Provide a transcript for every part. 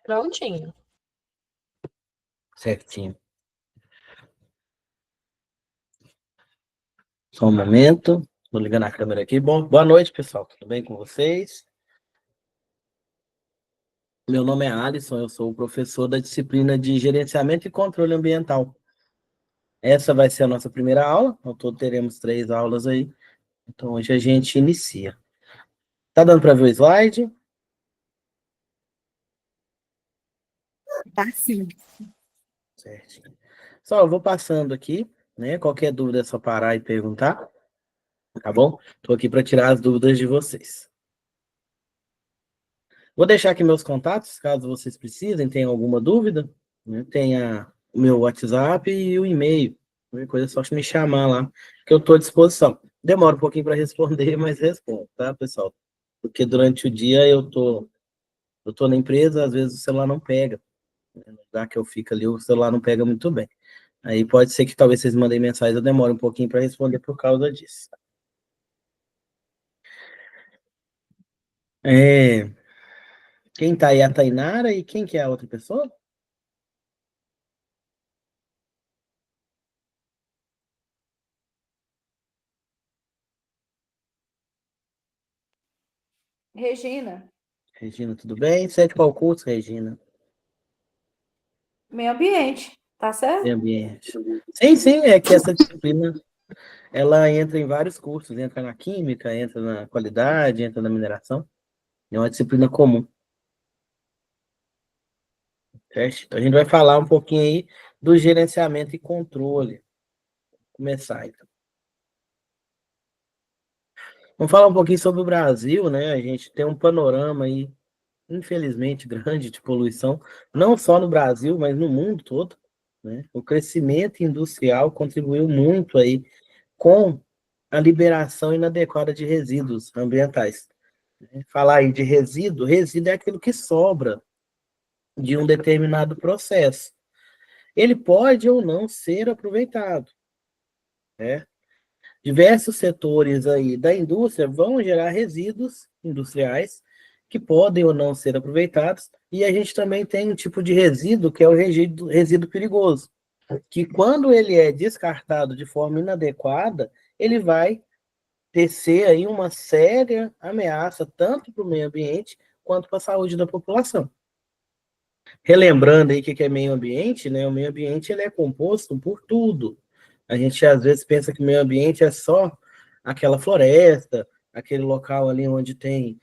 Prontinho. Certinho. Só um momento. Vou ligar na câmera aqui. Bom, boa noite, pessoal. Tudo bem com vocês? Meu nome é Alisson, eu sou o professor da disciplina de Gerenciamento e Controle Ambiental. Essa vai ser a nossa primeira aula. Ao todo teremos 3 aulas aí. Então hoje a gente inicia. Tá dando para ver o slide? Tá sim. Certinho. Só eu vou passando aqui, né? Qualquer dúvida é só parar e perguntar, tá bom? Estou aqui para tirar as dúvidas de vocês. Vou deixar aqui meus contatos, caso vocês precisem, tenham alguma dúvida, né? Tenha o meu WhatsApp e o e-mail. Qualquer coisa é só me chamar lá, que eu estou à disposição. Demora um pouquinho para responder, mas respondo, tá, pessoal? Porque durante o dia eu tô na empresa, às vezes o celular não pega. No lugar que eu fico ali, o celular não pega muito bem. Aí pode ser que talvez vocês mandem mensagem, eu demore um pouquinho para responder por causa disso. É, quem tá aí é a Tainara e quem que é a outra pessoa? Regina, Regina, tudo bem? Você é de qual curso, Regina? meio ambiente, tá Meio certo? ambiente. Sim, sim, é que essa disciplina, ela entra em vários cursos, entra na química, entra na qualidade, entra na mineração. É uma disciplina comum, certo? Então, a gente vai falar um pouquinho aí do gerenciamento e controle. Vou começar, então. Vamos falar um pouquinho sobre o Brasil, né? A gente tem um panorama aí, infelizmente, grande de poluição, não só no Brasil, mas no mundo todo, né? O crescimento industrial contribuiu muito aí com a liberação inadequada de resíduos ambientais. Falar aí de resíduo, resíduo é aquilo que sobra de um determinado processo. Ele pode ou não ser aproveitado, né? Diversos setores aí da indústria vão gerar resíduos industriais que podem ou não ser aproveitados, e a gente também tem um tipo de resíduo que é o resíduo perigoso, que quando ele é descartado de forma inadequada, ele vai tecer aí uma séria ameaça tanto para o meio ambiente quanto para a saúde da população. Relembrando aí o que é meio ambiente, né? O meio ambiente ele é composto por tudo. A gente às vezes pensa que o meio ambiente é só aquela floresta, aquele local ali onde tem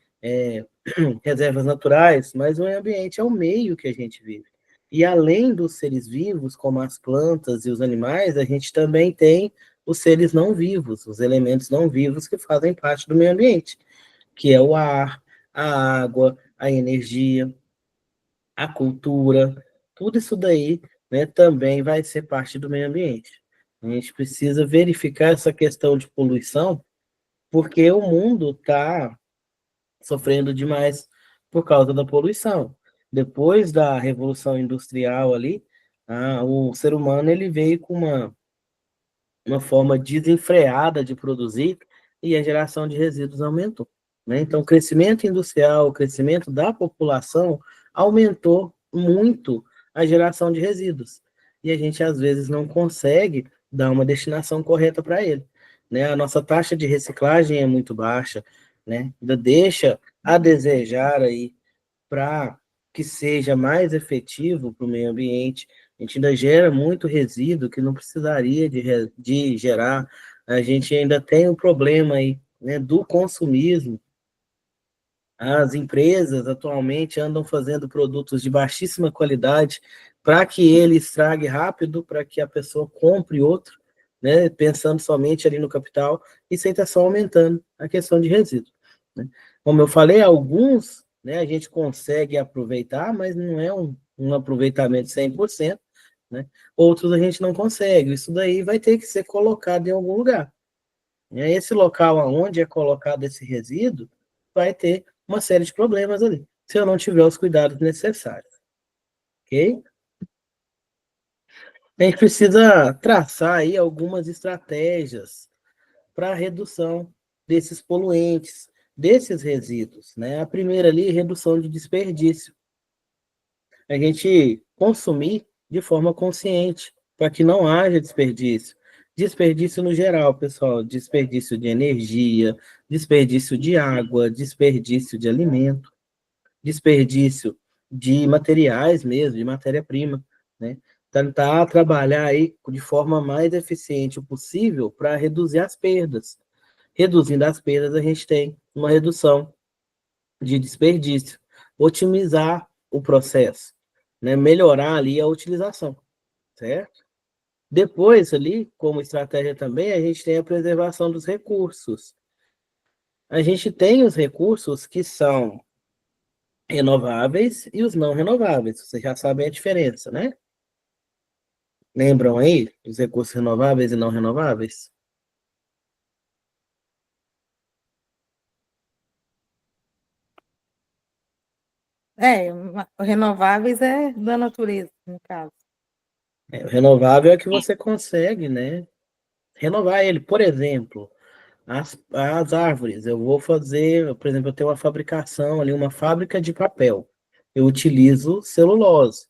reservas naturais, mas o meio ambiente é o meio que a gente vive. E além dos seres vivos, como as plantas e os animais, a gente também tem os seres não vivos, os elementos não vivos que fazem parte do meio ambiente, que é o ar, a água, a energia, a cultura, tudo isso daí, né, também vai ser parte do meio ambiente. A gente precisa verificar essa questão de poluição, porque o mundo está sofrendo demais por causa da poluição. Depois da Revolução Industrial ali, o ser humano ele veio com uma forma desenfreada de produzir e a geração de resíduos aumentou, né? Então, o crescimento industrial, o crescimento da população aumentou muito a geração de resíduos. E a gente, às vezes, não consegue dar uma destinação correta para ele, né? A nossa taxa de reciclagem é muito baixa, né? Ainda deixa a desejar aí para que seja mais efetivo para o meio ambiente. A gente ainda gera muito resíduo que não precisaria de gerar. A gente ainda tem o problema aí, né, do consumismo. As empresas atualmente andam fazendo produtos de baixíssima qualidade para que ele estrague rápido, para que a pessoa compre outro, né, pensando somente ali no capital, isso aí está só aumentando a questão de resíduo, né? Como eu falei, alguns, né, a gente consegue aproveitar, mas não é um aproveitamento 100%, né? Outros a gente não consegue. Isso daí vai ter que ser colocado em algum lugar. E aí, esse local onde é colocado esse resíduo vai ter uma série de problemas ali, se eu não tiver os cuidados necessários, ok? A gente precisa traçar aí algumas estratégias para a redução desses poluentes, desses resíduos, né? A primeira ali, redução de desperdício. a gente consumir de forma consciente, para que não haja desperdício. Desperdício no geral, pessoal, desperdício de energia, desperdício de água, desperdício de alimento, desperdício de materiais mesmo, de matéria-prima, né? Tentar trabalhar aí de forma mais eficiente o possível para reduzir as perdas. Reduzindo as perdas, a gente tem uma redução de desperdício, otimizar o processo, né? Melhorar ali a utilização, certo? Depois ali, como estratégia também, a gente tem a preservação dos recursos. A gente tem os recursos que são renováveis e os não renováveis. Vocês já sabem a diferença, né? Lembram aí dos recursos renováveis e não renováveis? Renováveis é da natureza, no caso. O renovável é que você consegue, né? Renovar ele. Por exemplo, as árvores. Eu vou fazer, por exemplo, eu tenho uma fabricação ali, uma fábrica de papel. Eu utilizo celulose,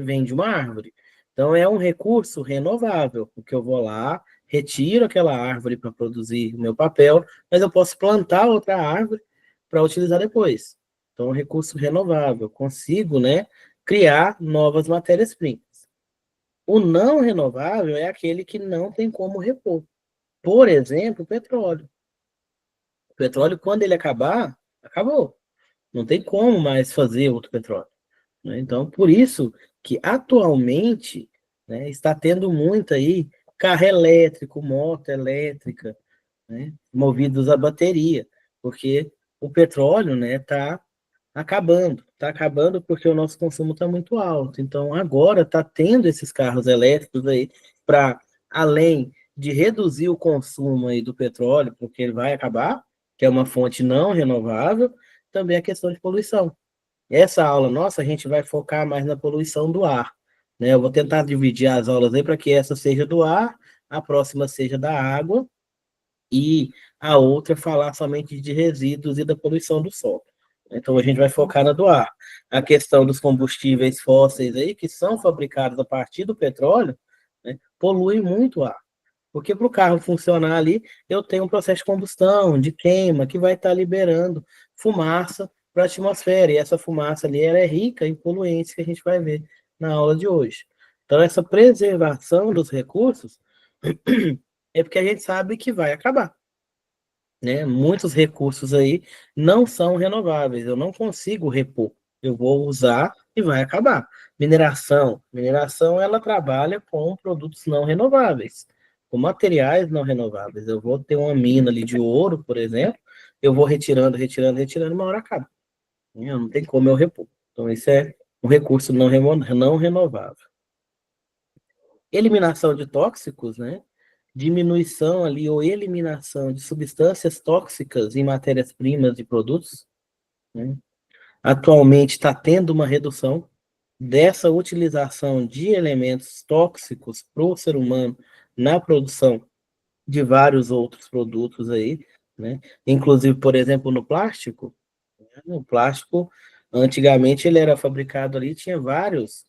vem de uma árvore. Então, é um recurso renovável, porque eu vou lá, retiro aquela árvore para produzir o meu papel, mas eu posso plantar outra árvore para utilizar depois. Então, é um recurso renovável. Consigo, né, criar novas matérias-primas. O não renovável é aquele que não tem como repor. Por exemplo, o petróleo. O petróleo, quando ele acabar, acabou. Não tem como mais fazer outro petróleo, né? Então, por isso que atualmente, né, está tendo muito aí carro elétrico, moto elétrica, né, movidos a bateria, porque o petróleo, né, está acabando porque o nosso consumo está muito alto. Então, agora está tendo esses carros elétricos aí para, além de reduzir o consumo aí do petróleo, porque ele vai acabar, que é uma fonte não renovável, também a questão de poluição. Essa aula nossa, a gente vai focar mais na poluição do ar, né? Eu vou tentar dividir as aulas aí para que essa seja do ar, a próxima seja da água e a outra falar somente de resíduos e da poluição do solo. Então a gente vai focar na do ar. A questão dos combustíveis fósseis aí, que são fabricados a partir do petróleo, né, polui muito o ar. Porque para o carro funcionar ali, eu tenho um processo de combustão, de queima, que vai estar liberando fumaça para a atmosfera. E essa fumaça ali ela é rica em poluentes que a gente vai ver na aula de hoje. Então, essa preservação dos recursos é porque a gente sabe que vai acabar, né? Muitos recursos aí não são renováveis, eu não consigo repor. Eu vou usar e vai acabar. Mineração ela trabalha com produtos não renováveis, com materiais não renováveis. Eu vou ter uma mina ali de ouro, por exemplo, eu vou retirando, uma hora acaba. Não tem como eu repor. Então, esse é um recurso não renovável. Eliminação de tóxicos, né? Diminuição ali ou eliminação de substâncias tóxicas em matérias-primas de produtos, né? Atualmente está tendo uma redução dessa utilização de elementos tóxicos para o ser humano na produção de vários outros produtos aí, né? Inclusive, por exemplo, no plástico. Né? No plástico, antigamente ele era fabricado ali, tinha vários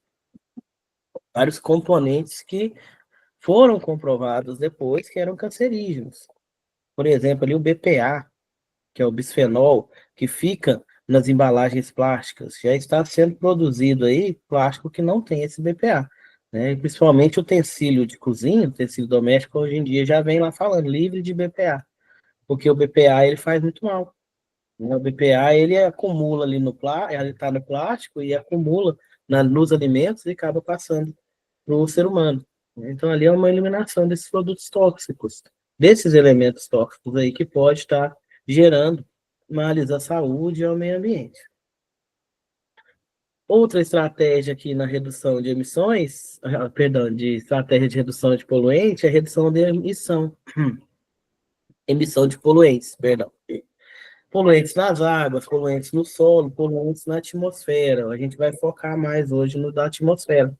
componentes que foram comprovados depois que eram cancerígenos. Por exemplo, ali o BPA, que é o bisfenol, que fica nas embalagens plásticas, já está sendo produzido aí plástico que não tem esse BPA, né? E principalmente o utensílio de cozinha, o utensílio doméstico, hoje em dia já vem lá falando livre de BPA, porque o BPA ele faz muito mal, né? O BPA ele acumula ali no plástico, ele está no plástico e acumula nos alimentos e acaba passando para o ser humano. Então, ali é uma eliminação desses produtos tóxicos, desses elementos tóxicos aí que pode estar gerando males à saúde e ao meio ambiente. Outra estratégia aqui na redução de emissões, perdão, de estratégia de redução de poluente, é a redução de emissão de poluentes, perdão. Poluentes nas águas, poluentes no solo, poluentes na atmosfera. A gente vai focar mais hoje no da atmosfera,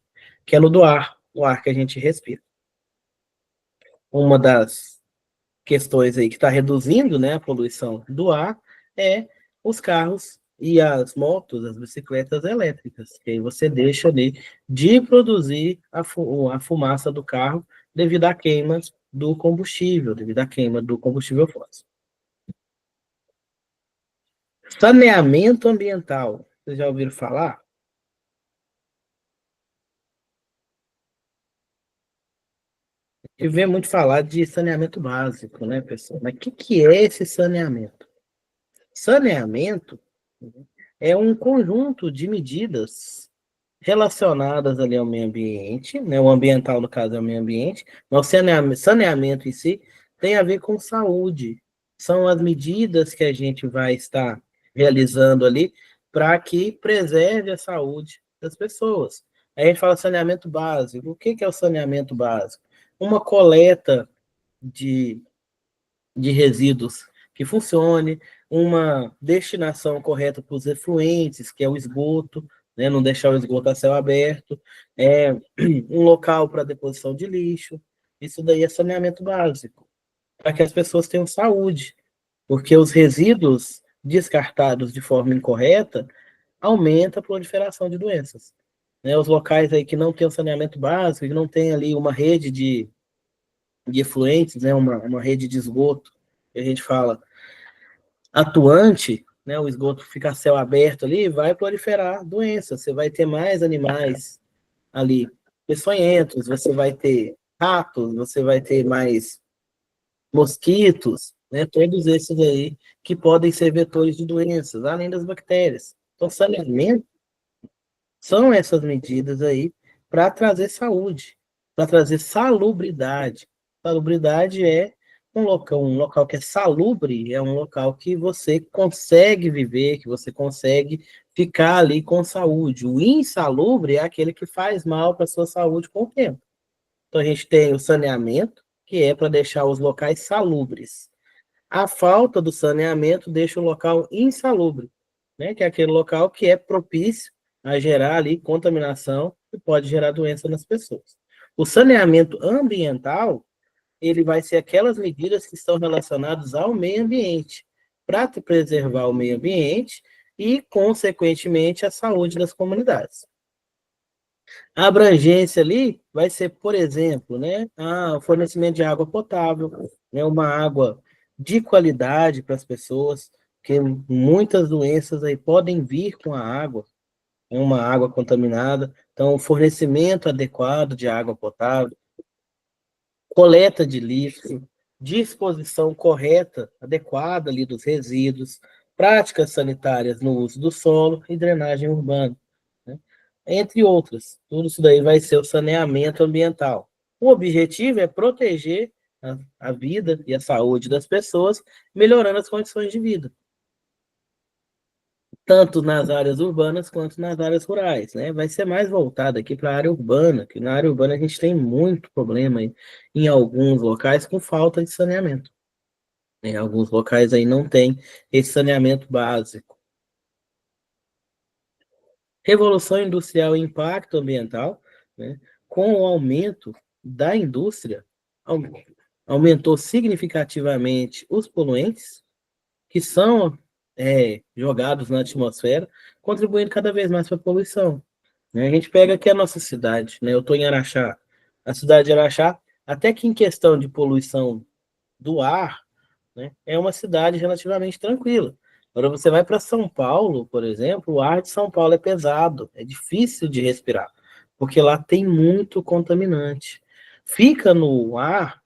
que é no do ar, o ar que a gente respira. Uma das questões aí que está reduzindo, né, a poluição do ar é os carros e as motos, as bicicletas elétricas, que aí você deixa ali de produzir a fumaça do carro devido à queima do combustível, devido à queima do combustível fóssil. Saneamento ambiental, vocês já ouviram falar? E vê muito falar de saneamento básico, né, pessoal? Mas o que é esse saneamento? Saneamento é um conjunto de medidas relacionadas ali ao meio ambiente, né? O ambiental, no caso, é o meio ambiente, mas o saneamento em si tem a ver com saúde. São as medidas que a gente vai estar realizando ali para que preserve a saúde das pessoas. Aí a gente fala saneamento básico. O que é o saneamento básico? Uma coleta de resíduos que funcione, uma destinação correta para os efluentes, que é o esgoto, né, não deixar o esgoto a céu aberto, um local para deposição de lixo. Isso daí é saneamento básico, para que as pessoas tenham saúde, porque os resíduos descartados de forma incorreta aumenta a proliferação de doenças. Né, os locais aí que não tem o saneamento básico, que não tem ali uma rede de efluentes, né, uma rede de esgoto, que a gente fala, atuante, né, o esgoto fica a céu aberto ali, vai proliferar doenças, você vai ter mais animais ali peçonhentos, você vai ter ratos, você vai ter mais mosquitos, né, todos esses aí que podem ser vetores de doenças, além das bactérias. Então, saneamento são essas medidas aí para trazer saúde, para trazer salubridade. Salubridade é um local que é salubre, é um local que você consegue viver, que você consegue ficar ali com saúde. O insalubre é aquele que faz mal para a sua saúde com o tempo. Então a gente tem o saneamento, que é para deixar os locais salubres. A falta do saneamento deixa o local insalubre, né? Que é aquele local que é propício a gerar ali contaminação e pode gerar doença nas pessoas. O saneamento ambiental, ele vai ser aquelas medidas que estão relacionadas ao meio ambiente, para preservar o meio ambiente e, consequentemente, a saúde das comunidades. A abrangência ali vai ser, por exemplo, né, o fornecimento de água potável, né, uma água de qualidade para as pessoas, porque muitas doenças aí podem vir com a água, né, uma água contaminada. Então, o fornecimento adequado de água potável, coleta de lixo, disposição correta, adequada ali dos resíduos, práticas sanitárias no uso do solo e drenagem urbana, né? Entre outras. Tudo isso daí vai ser o saneamento ambiental. O objetivo é proteger a vida e a saúde das pessoas, melhorando as condições de vida, tanto nas áreas urbanas quanto nas áreas rurais, né? Vai ser mais voltado aqui para a área urbana, que na área urbana a gente tem muito problema aí, em alguns locais com falta de saneamento. Em alguns locais aí não tem esse saneamento básico. Revolução industrial e impacto ambiental, né? Com o aumento da indústria, aumentou significativamente os poluentes, que são jogados na atmosfera, contribuindo cada vez mais para a poluição. Né? A gente pega aqui a nossa cidade, né? Eu estou em Araxá. A cidade de Araxá, até que em questão de poluição do ar, né, é uma cidade relativamente tranquila. Agora você vai para São Paulo, por exemplo, o ar de São Paulo é pesado, é difícil de respirar, porque lá tem muito contaminante. Fica no ar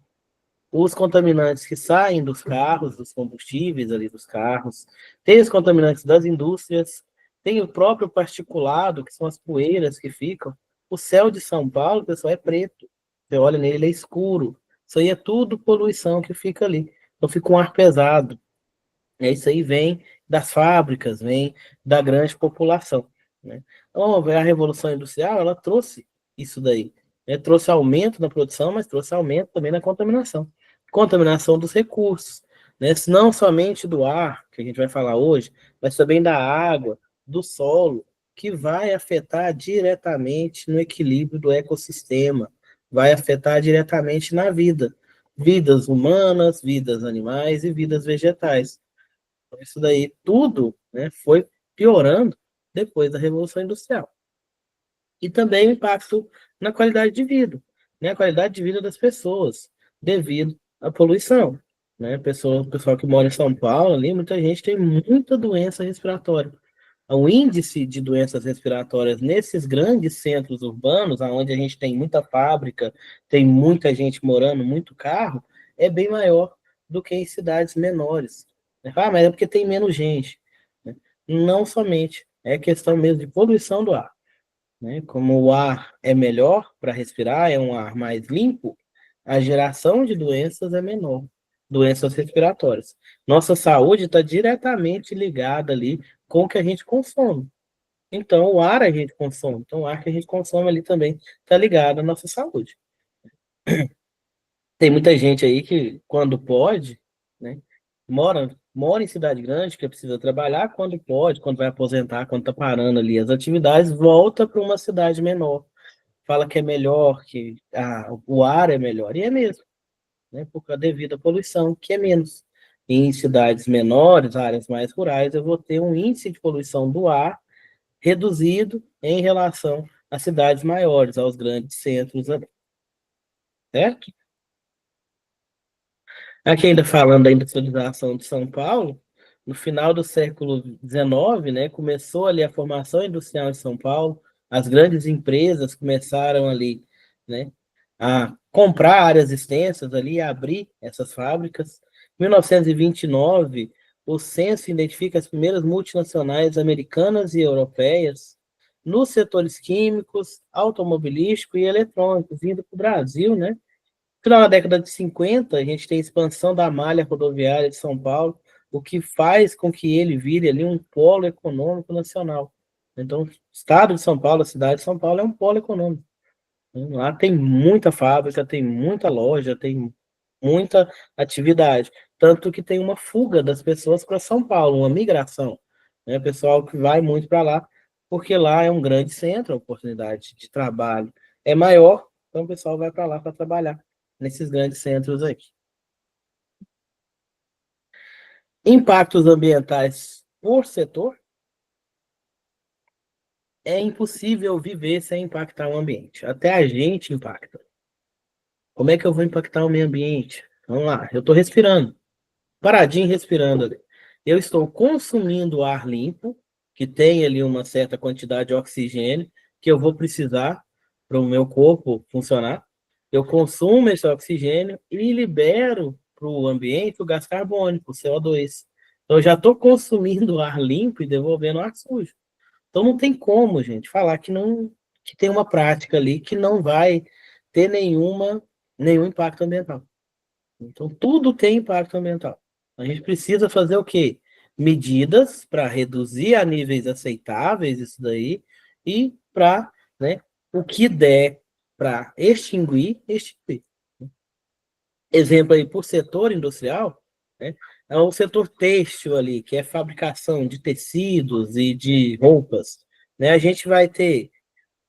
os contaminantes que saem dos carros, dos combustíveis ali dos carros, tem os contaminantes das indústrias, tem o próprio particulado, que são as poeiras que ficam. O céu de São Paulo, pessoal, é preto. Você olha nele, ele é escuro. Isso aí é tudo poluição que fica ali. Então fica um ar pesado. Isso aí vem das fábricas, vem da grande população, né? Então, a Revolução Industrial, ela trouxe isso daí, né? Trouxe aumento na produção, mas trouxe aumento também na contaminação. Contaminação dos recursos, né? Não somente do ar, que a gente vai falar hoje, mas também da água, do solo, que vai afetar diretamente no equilíbrio do ecossistema, vai afetar diretamente na vida. Vidas humanas, vidas animais e vidas vegetais. Isso daí tudo, né, foi piorando depois da Revolução Industrial. E também o impacto na qualidade de vida, né? A qualidade de vida das pessoas, devido à poluição, né? O pessoal que mora em São Paulo, ali, muita gente tem muita doença respiratória. O índice de doenças respiratórias nesses grandes centros urbanos, onde a gente tem muita fábrica, tem muita gente morando, muito carro, é bem maior do que em cidades menores. Ah, mas é porque tem menos gente, né? Não somente, é questão mesmo de poluição do ar, né? Como o ar é melhor para respirar, é um ar mais limpo, a geração de doenças é menor, doenças respiratórias. Nossa saúde está diretamente ligada ali com o que a gente consome. Então, o ar a gente consome. Então, o ar que a gente consome ali também está ligado à nossa saúde. Tem muita gente aí que, quando pode, né, mora em cidade grande, que precisa trabalhar, quando pode, quando vai aposentar, quando está parando ali as atividades, volta para uma cidade menor. Fala que é melhor, que o ar é melhor. E é mesmo, né, por causa devido à poluição, que é menos. Em cidades menores, áreas mais rurais, eu vou ter um índice de poluição do ar reduzido em relação às cidades maiores, aos grandes centros, certo? Aqui ainda falando da industrialização de São Paulo, no final do século XIX, né, começou ali a formação industrial em São Paulo, as grandes empresas começaram ali, né, a comprar áreas extensas ali, a abrir essas fábricas. Em 1929, o censo identifica as primeiras multinacionais americanas e europeias nos setores químicos, automobilístico e eletrônicos, vindo para o Brasil, né? No final da década de 50, a gente tem a expansão da malha rodoviária de São Paulo, o que faz com que ele vire ali um polo econômico nacional. Então, o estado de São Paulo, a cidade de São Paulo é um polo econômico. Lá tem muita fábrica, tem muita loja, tem muita atividade. Tanto que tem uma fuga das pessoas para São Paulo, uma migração, né? Pessoal que vai muito para lá, porque lá é um grande centro, a oportunidade de trabalho é maior, então o pessoal vai para lá para trabalhar nesses grandes centros aqui. Impactos ambientais por setor. É impossível viver sem impactar o ambiente. Até a gente impacta. Como é que eu vou impactar o meio ambiente? Vamos lá, eu estou respirando, paradinho respirando ali. Eu estou consumindo ar limpo, que tem ali uma certa quantidade de oxigênio, que eu vou precisar para o meu corpo funcionar. Eu consumo esse oxigênio e libero para o ambiente o gás carbônico, o CO2. Então, eu já estou consumindo ar limpo e devolvendo ar sujo. Então, não tem como, gente, falar que não, que tem uma prática ali que não vai ter nenhum impacto ambiental. Então, tudo tem impacto ambiental. A gente precisa fazer o quê? Medidas para reduzir a níveis aceitáveis isso daí e para, né, o que der para extinguir, extinguir. Exemplo aí, por setor industrial, né, é o setor têxtil ali, que é fabricação de tecidos e de roupas. Né? A gente vai ter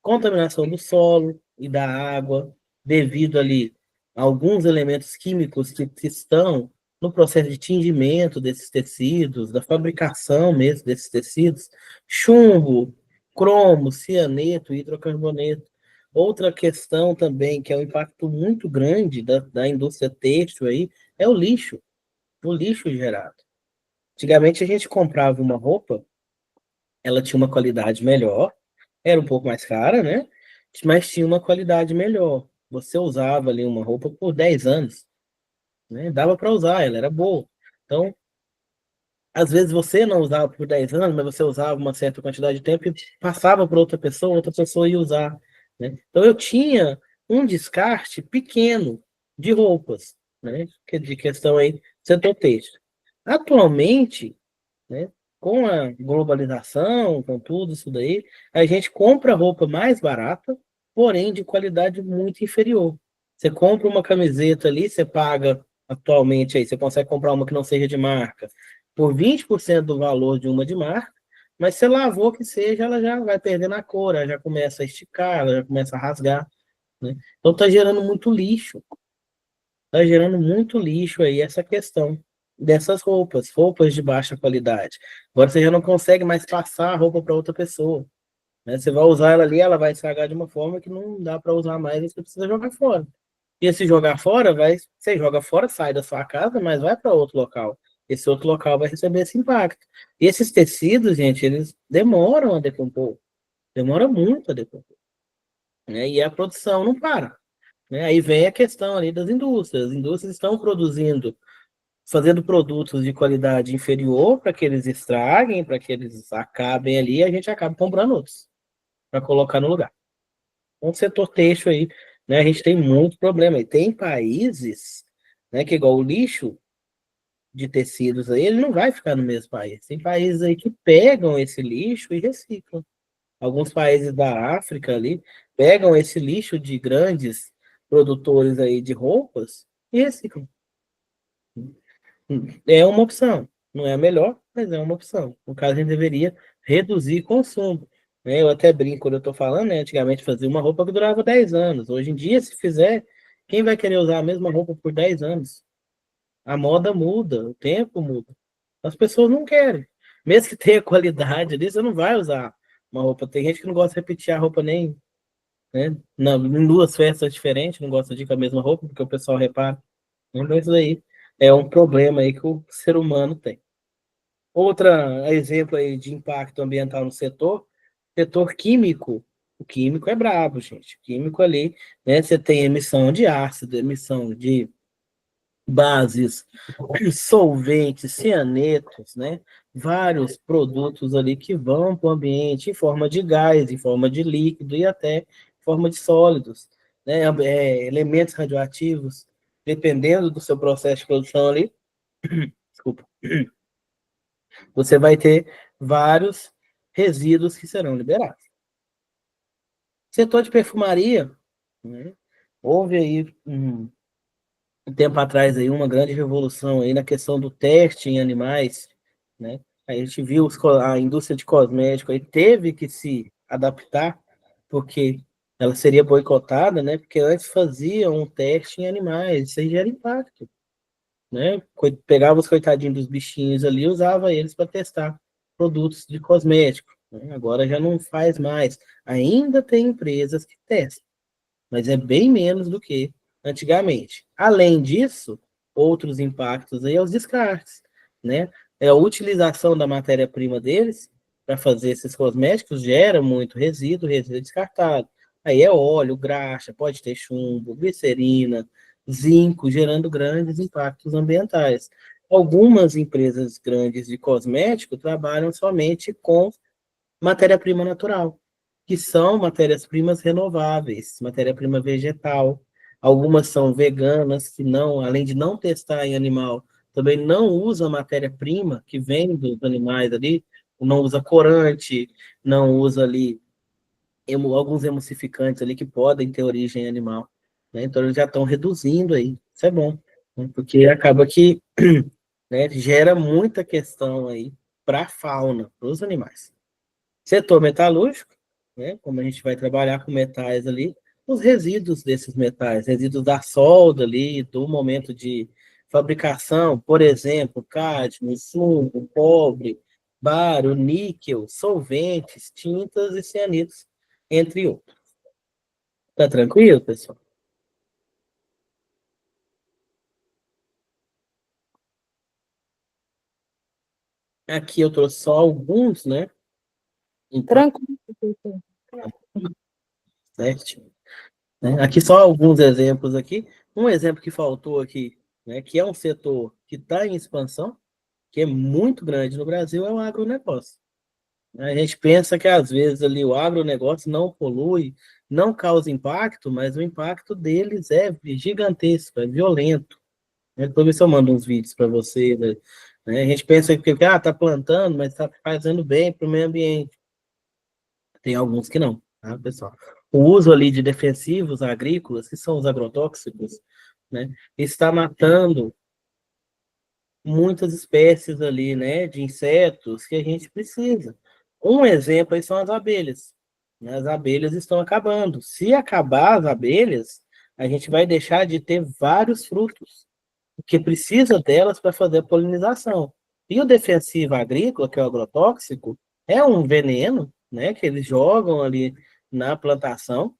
contaminação do solo e da água, devido ali a alguns elementos químicos que estão no processo de tingimento desses tecidos, da fabricação mesmo desses tecidos, chumbo, cromo, cianeto, hidrocarboneto. Outra questão também, que é um impacto muito grande da indústria têxtil aí, é o lixo gerado. Antigamente a gente comprava uma roupa, ela tinha uma qualidade melhor, era um pouco mais cara, né? Mas tinha uma qualidade melhor. Você usava ali uma roupa por 10 anos, né? Dava para usar, ela era boa. Então, às vezes você não usava por 10 anos, mas você usava uma certa quantidade de tempo e passava para outra pessoa ia usar, né? Então, eu tinha um descarte pequeno de roupas, né? De questão aí, setor têxtil. Atualmente, né? Com a globalização, com tudo isso daí, a gente compra roupa mais barata, porém de qualidade muito inferior. Você compra uma camiseta ali, você paga atualmente aí, você consegue comprar uma que não seja de marca por 20% do valor de uma de marca, mas se lavou que seja, ela já vai perdendo a cor, ela já começa a esticar, ela já começa a rasgar, né? Então tá gerando muito lixo. Tá gerando muito lixo aí essa questão dessas roupas de baixa qualidade. Agora você já não consegue mais passar a roupa para outra pessoa, né? Você vai usar ela ali, ela vai estragar de uma forma que não dá para usar mais, e você precisa jogar fora. E se jogar fora, você joga fora, sai da sua casa, mas vai para outro local. Esse outro local vai receber esse impacto. E esses tecidos, gente, eles demoram a decompor. Demora muito a decompor, né? E a produção não para, né? Aí vem a questão ali das indústrias. As indústrias estão produzindo, fazendo produtos de qualidade inferior para que eles estraguem, para que eles acabem ali, e a gente acaba comprando outros para colocar no lugar. Então, o setor têxtil aí, né, a gente tem muito problema. E tem países, né, que igual o lixo de tecidos aí, ele não vai ficar no mesmo país. Tem países aí que pegam esse lixo e reciclam. Alguns países da África ali pegam esse lixo de grandes produtores aí de roupas e reciclam. É uma opção. Não é a melhor, mas é uma opção. No caso, a gente deveria reduzir o consumo, né? Eu até brinco quando eu estou falando, né? Antigamente fazia uma roupa que durava 10 anos. Hoje em dia, se fizer, quem vai querer usar a mesma roupa por 10 anos? A moda muda, o tempo muda. As pessoas não querem. Mesmo que tenha qualidade ali, você não vai usar uma roupa. Tem gente que não gosta de repetir a roupa nem, né? Em duas festas diferentes, não gosta de ir com a mesma roupa, porque o pessoal repara. Então, isso aí é um problema aí que o ser humano tem. Outra exemplo aí de impacto ambiental no setor químico. O químico é brabo, gente. O químico ali, né? Você tem emissão de ácido, emissão de bases, solventes, cianetos, né? Vários produtos ali que vão para o ambiente em forma de gás, em forma de líquido e até em forma de sólidos, né? Elementos radioativos, dependendo do seu processo de produção ali, desculpa, você vai ter vários resíduos que serão liberados. Setor de perfumaria, né? Houve aí um tempo atrás aí uma grande revolução aí na questão do teste em animais, né? A gente viu a indústria de cosméticos aí teve que se adaptar porque ela seria boicotada, né? Porque antes faziam um teste em animais, isso aí gera impacto, né? Pegava os coitadinhos dos bichinhos ali e usava eles para testar produtos de cosmético, né? Agora já não faz mais. Ainda tem empresas que testam, mas é bem menos do que antigamente. Além disso, outros impactos aí é os descartes, né? É a utilização da matéria-prima deles para fazer esses cosméticos gera muito resíduo descartado. Aí é óleo, graxa, pode ter chumbo, glicerina, zinco, gerando grandes impactos ambientais. Algumas empresas grandes de cosmético trabalham somente com matéria-prima natural, que são matérias-primas renováveis, matéria-prima vegetal. Algumas são veganas, que não, além de não testar em animal, também não usa matéria-prima que vem dos animais ali, não usa corante, não usa ali alguns emulsificantes ali que podem ter origem animal, né? Então eles já estão reduzindo aí, isso é bom, né? Porque acaba que, né, gera muita questão aí para a fauna, para os animais. Setor metalúrgico, né? Como a gente vai trabalhar com metais ali, os resíduos desses metais, resíduos da solda ali, do momento de fabricação, por exemplo, cádmio, chumbo, cobre, bário, níquel, solventes, tintas e cianitos, entre outros. Tá tranquilo, pessoal? Aqui eu trouxe só alguns, né? Então, Tranquilo, professor. certo? Né? Aqui só alguns exemplos aqui. Um exemplo que faltou aqui, né, que é um setor que está em expansão, que é muito grande no Brasil, é o agronegócio. A gente pensa que às vezes ali o agronegócio não polui, não causa impacto, mas o impacto deles é gigantesco, é violento. Depois ver se eu mando uns vídeos para você, né? A gente pensa que tá plantando, mas está fazendo bem para o meio ambiente. Tem alguns que não, tá, pessoal? O uso ali de defensivos agrícolas, que são os agrotóxicos, né, está matando muitas espécies ali, né, de insetos que a gente precisa. Um exemplo aí são as abelhas, né? As abelhas estão acabando. Se acabar as abelhas, a gente vai deixar de ter vários frutos, porque precisa delas para fazer a polinização. E o defensivo agrícola, que é o agrotóxico, é um veneno, né, que eles jogam ali na plantação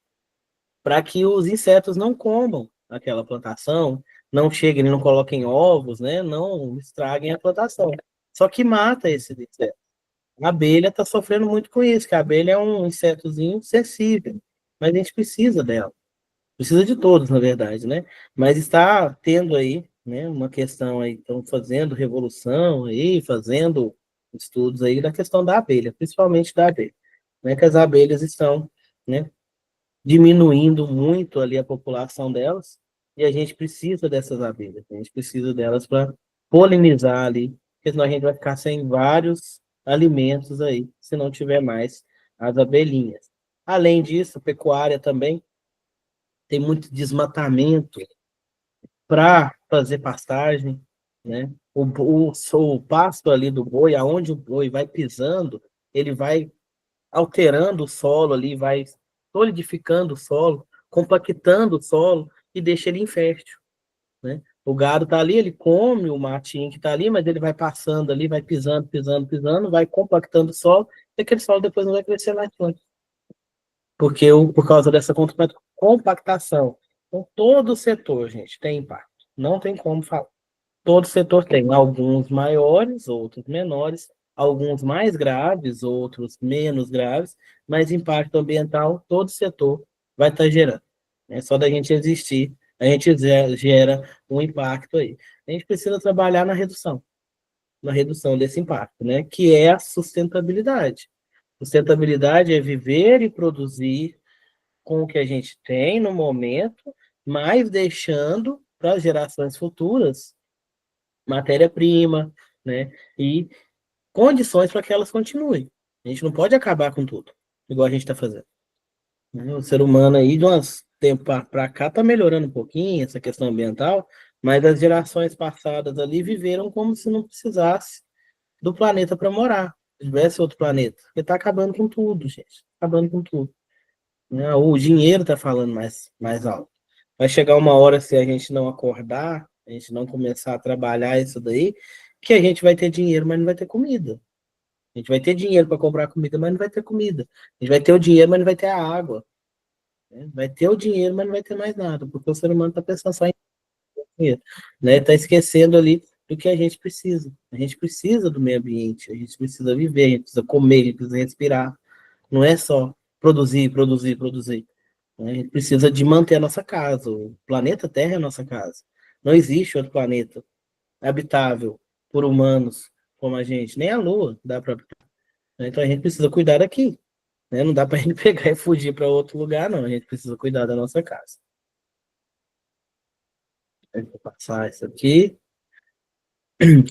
para que os insetos não comam aquela plantação, não cheguem, não coloquem ovos, né, não estraguem a plantação. Só que mata esse inseto. A abelha está sofrendo muito com isso, que a abelha é um insetozinho sensível, mas a gente precisa dela. Precisa de todos, na verdade, né? Mas está tendo aí, né, uma questão aí, estão fazendo revolução aí, fazendo estudos aí da questão da abelha, principalmente da abelha, né? Que as abelhas estão, né, diminuindo muito ali a população delas, e a gente precisa dessas abelhas, a gente precisa delas para polinizar ali, porque senão a gente vai ficar sem vários alimentos aí, se não tiver mais as abelhinhas. Além disso, pecuária também tem muito desmatamento para fazer pastagem, né? O pasto ali do boi, aonde o boi vai pisando, ele vai alterando o solo ali, vai solidificando o solo, compactando o solo e deixa ele infértil, né? O gado tá ali, ele come o matinho que tá ali, mas ele vai passando ali, vai pisando, pisando, pisando, vai compactando o solo, e aquele solo depois não vai crescer mais planta. Por causa dessa compactação. Então, todo o setor, gente, tem impacto. Não tem como falar. Todo setor tem, alguns maiores, outros menores, alguns mais graves, outros menos graves, mas impacto ambiental, todo setor vai estar gerando. É só da gente existir, a gente gera um impacto aí. A gente precisa trabalhar na redução desse impacto, né? Que é a sustentabilidade. Sustentabilidade é viver e produzir com o que a gente tem no momento, mas deixando para as gerações futuras matéria-prima, né? E condições para que elas continuem. A gente não pode acabar com tudo, igual a gente está fazendo. O ser humano aí, de uns tempos para cá, está melhorando um pouquinho essa questão ambiental, mas as gerações passadas ali viveram como se não precisasse do planeta para morar, se tivesse outro planeta. Porque está acabando com tudo, gente. Acabando com tudo. Né? O dinheiro está falando mais alto. Vai chegar uma hora, se a gente não acordar, a gente não começar a trabalhar isso daí, que a gente vai ter dinheiro, mas não vai ter comida. A gente vai ter dinheiro para comprar comida, mas não vai ter comida. A gente vai ter o dinheiro, mas não vai ter a água. Né? Vai ter o dinheiro, mas não vai ter mais nada, porque o ser humano está pensando só em dinheiro. Né? Está esquecendo ali do que a gente precisa. A gente precisa do meio ambiente, a gente precisa viver, a gente precisa comer, a gente precisa respirar. Não é só produzir, produzir, produzir. Né? A gente precisa de manter a nossa casa. O planeta Terra é a nossa casa. Não existe outro planeta habitável por humanos como a gente. Nem a Lua dá para habitar. Então a gente precisa cuidar daqui. Né? Não dá para a gente pegar e fugir para outro lugar, não. A gente precisa cuidar da nossa casa. Vou passar isso aqui.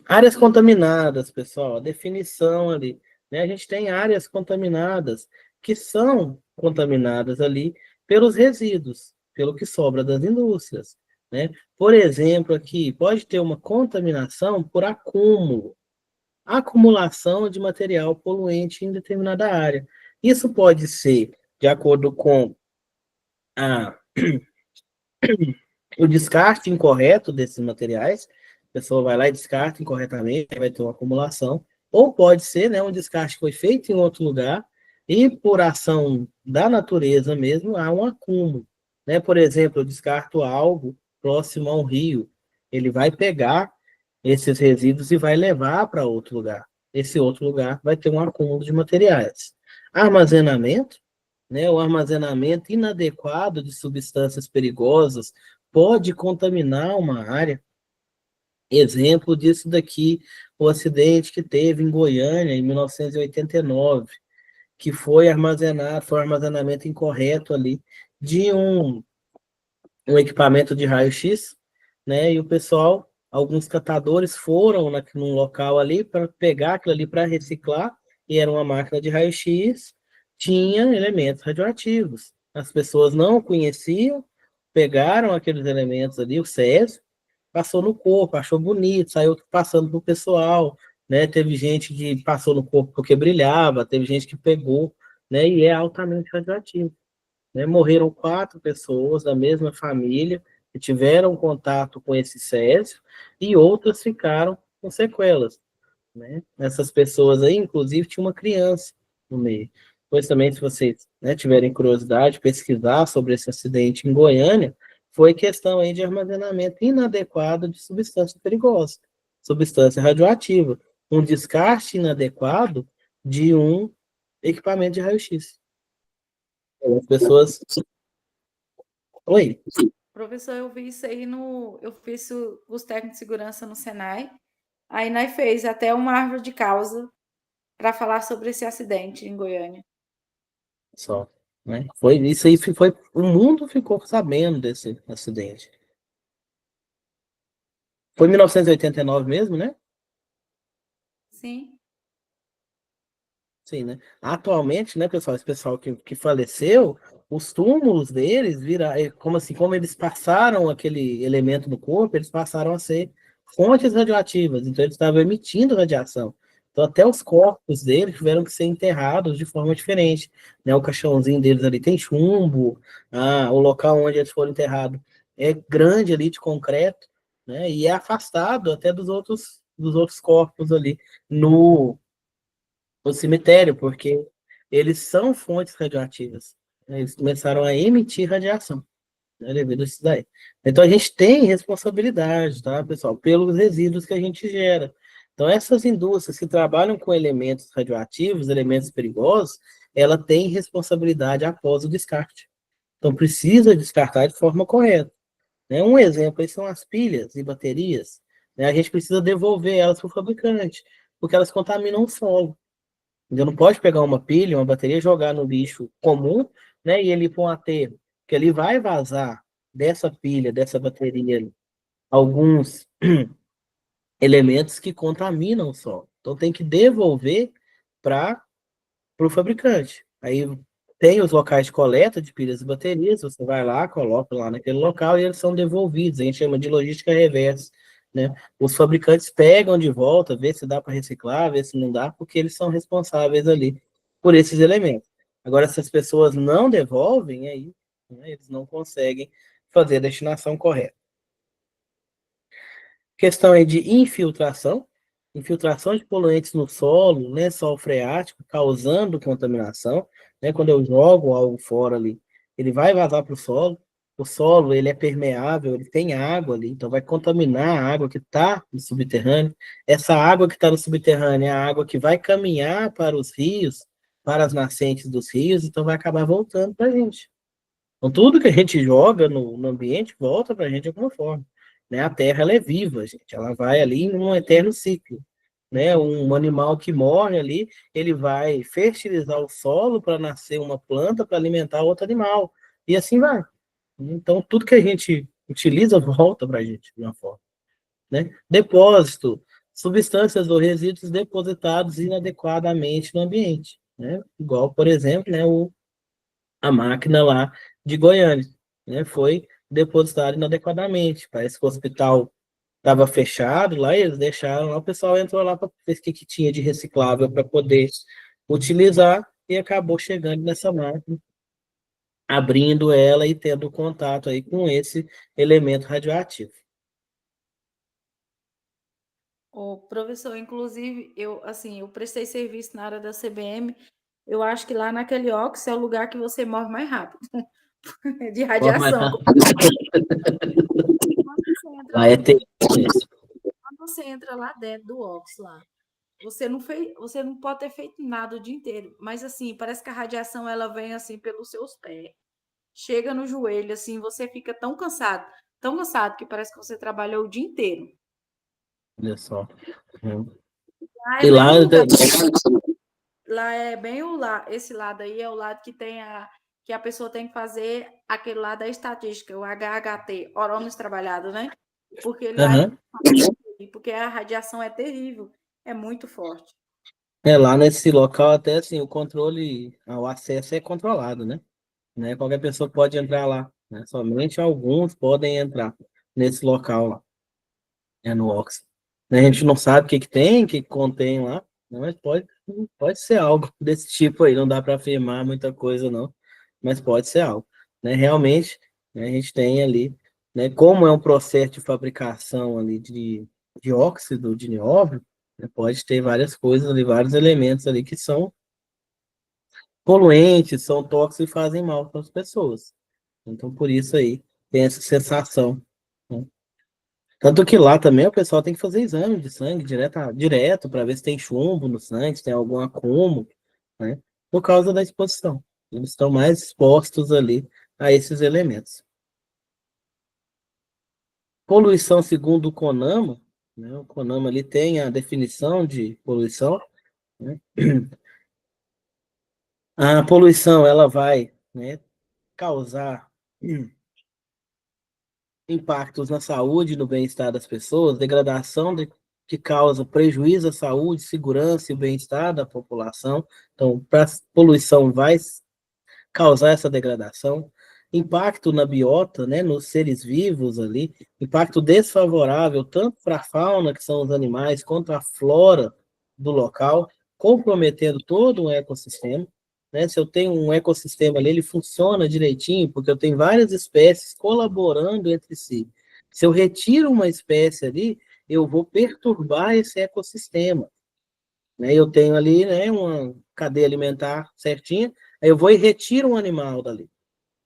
Áreas contaminadas, pessoal, a definição ali, né? A gente tem áreas contaminadas que são contaminadas ali pelos resíduos, pelo que sobra das indústrias, né? Por exemplo, aqui pode ter uma contaminação por acúmulo, acumulação de material poluente em determinada área. Isso pode ser de acordo com a o descarte incorreto desses materiais, a pessoa vai lá e descarta incorretamente, vai ter uma acumulação, ou pode ser, né, um descarte que foi feito em outro lugar e por ação da natureza mesmo há um acúmulo, né? Por exemplo, eu descarto algo próximo a um rio, ele vai pegar esses resíduos e vai levar para outro lugar. Esse outro lugar vai ter um acúmulo de materiais. Armazenamento, né, o armazenamento inadequado de substâncias perigosas pode contaminar uma área. Exemplo disso daqui, o acidente que teve em Goiânia em 1989, que foi armazenamento incorreto ali de um equipamento de raio-x, né? E o pessoal, alguns catadores foram num local ali para pegar aquilo ali para reciclar, e era uma máquina de raio-x, tinha elementos radioativos. As pessoas não conheciam, pegaram aqueles elementos ali, o césio, passou no corpo, achou bonito, saiu passando pro pessoal, né? Teve gente que passou no corpo porque brilhava, teve gente que pegou, né? E é altamente radioativo, né? Morreram 4 pessoas da mesma família que tiveram contato com esse césio e outras ficaram com sequelas, né? Essas pessoas aí, inclusive, tinha uma criança no meio. Pois também, se vocês, né, tiverem curiosidade, pesquisar sobre esse acidente em Goiânia, foi questão aí de armazenamento inadequado de substância perigosa, substância radioativa, um descarte inadequado de um equipamento de raio-x. As pessoas... Oi? Professor, eu vi isso aí eu fiz os técnicos de segurança no Senai. Aí nós fez até uma árvore de causa para falar sobre esse acidente em Goiânia. Só, né? Foi isso aí, foi, o mundo ficou sabendo desse acidente. Foi em 1989 mesmo, né? Sim. Sim, né? Atualmente, né, pessoal, esse pessoal que faleceu, os túmulos deles como assim, como eles passaram aquele elemento no corpo, eles passaram a ser fontes radioativas, então eles estavam emitindo radiação. Então até os corpos deles tiveram que ser enterrados de forma diferente, né? O caixãozinho deles ali tem chumbo, o local onde eles foram enterrados é grande ali de concreto, né? E é afastado até dos outros corpos ali no cemitério, porque eles são fontes radioativas, né? Eles começaram a emitir radiação, né, devido a isso daí. Então a gente tem responsabilidade, tá, pessoal, pelos resíduos que a gente gera. Então essas indústrias que trabalham com elementos radioativos, elementos perigosos, ela tem responsabilidade após o descarte. Então precisa descartar de forma correta, né? Um exemplo aí são as pilhas e baterias, né? A gente precisa devolver elas para o fabricante, porque elas contaminam o solo. Então não pode pegar uma pilha, uma bateria, jogar no lixo comum, né, e ele pôr um aterro, que ali vai vazar dessa pilha, dessa bateria, alguns elementos que contaminam o solo. Então tem que devolver para o fabricante. Aí tem os locais de coleta de pilhas e baterias, você vai lá, coloca lá naquele local e eles são devolvidos. A gente chama de logística reversa, né? Os fabricantes pegam de volta, vê se dá para reciclar, vê se não dá, porque eles são responsáveis ali por esses elementos. Agora, se as pessoas não devolvem, aí, né, eles não conseguem fazer a destinação correta. Questão aí de infiltração de poluentes no solo, lençol freático, causando contaminação, né? Quando eu jogo algo fora ali, ele vai vazar para o solo. O solo, ele é permeável, ele tem água ali, então vai contaminar a água que está no subterrâneo. Essa água que está no subterrâneo é a água que vai caminhar para os rios, para as nascentes dos rios, então vai acabar voltando para a gente. Então, tudo que a gente joga no ambiente volta para a gente de alguma forma, né? A Terra, ela é viva, gente. Ela vai ali num eterno ciclo, né? Um animal que morre ali, ele vai fertilizar o solo para nascer uma planta para alimentar outro animal. E assim vai. Então, tudo que a gente utiliza volta para a gente de uma forma, né? Depósito, substâncias ou resíduos depositados inadequadamente no ambiente, né? Igual, por exemplo, né, a máquina lá de Goiânia, né? Foi depositada inadequadamente. Parece que o hospital estava fechado lá, e eles deixaram lá, o pessoal entrou lá para ver o que tinha de reciclável para poder utilizar e acabou chegando nessa máquina, abrindo ela e tendo contato aí com esse elemento radioativo. O professor, inclusive, eu prestei serviço na área da CBM. Eu acho que lá naquele óxido é o lugar que você morre mais rápido de radiação. Quando você entra Lá lá é dentro, terrível. quando você entra lá dentro do óxido lá, você não pode ter feito nada o dia inteiro, mas assim, parece que a radiação ela vem assim pelos seus pés, chega no joelho, assim, você fica tão cansado que parece que você trabalhou o dia inteiro. Olha só. Lá é E bem lá, o lugar, lá é bem esse lado aí é o lado que a pessoa tem que fazer aquele lado da estatística, o HHT, horômetro trabalhado, né? Porque lá uhum. porque a radiação é terrível, é muito forte. Lá nesse local até assim, o controle, o acesso é controlado, né? Qualquer pessoa pode entrar lá, né? Somente alguns podem entrar nesse local lá, no Ox. Né? A gente não sabe o que que tem, o que que contém lá, né? Mas pode ser algo desse tipo aí, não dá para afirmar muita coisa não, mas pode ser algo, né? Realmente, né, a gente tem ali né? Como é um processo de fabricação ali de óxido de nióbio, né? Pode ter várias coisas ali, vários elementos ali que são poluentes, são tóxicos e fazem mal para as pessoas. Então, por isso aí, tem essa sensação, né? Tanto que lá também o pessoal tem que fazer exame de sangue direto para ver se tem chumbo no sangue, se tem algum acúmulo, né? Por causa da exposição. Eles estão mais expostos ali a esses elementos. Poluição, segundo o CONAMA, né? O CONAMA ali tem a definição de poluição, né? A poluição ela vai, né, causar impactos na saúde e no bem-estar das pessoas, que causa prejuízo à saúde, segurança e bem-estar da população. Então, a poluição vai causar essa degradação, impacto na biota, né, nos seres vivos ali, impacto desfavorável tanto para a fauna, que são os animais, quanto a flora do local, comprometendo todo um ecossistema. Né? Se eu tenho um ecossistema ali, ele funciona direitinho, porque eu tenho várias espécies colaborando entre si. Se eu retiro uma espécie ali, eu vou perturbar esse ecossistema. Né? Eu tenho ali, né, uma cadeia alimentar certinha, aí eu vou e retiro um animal dali.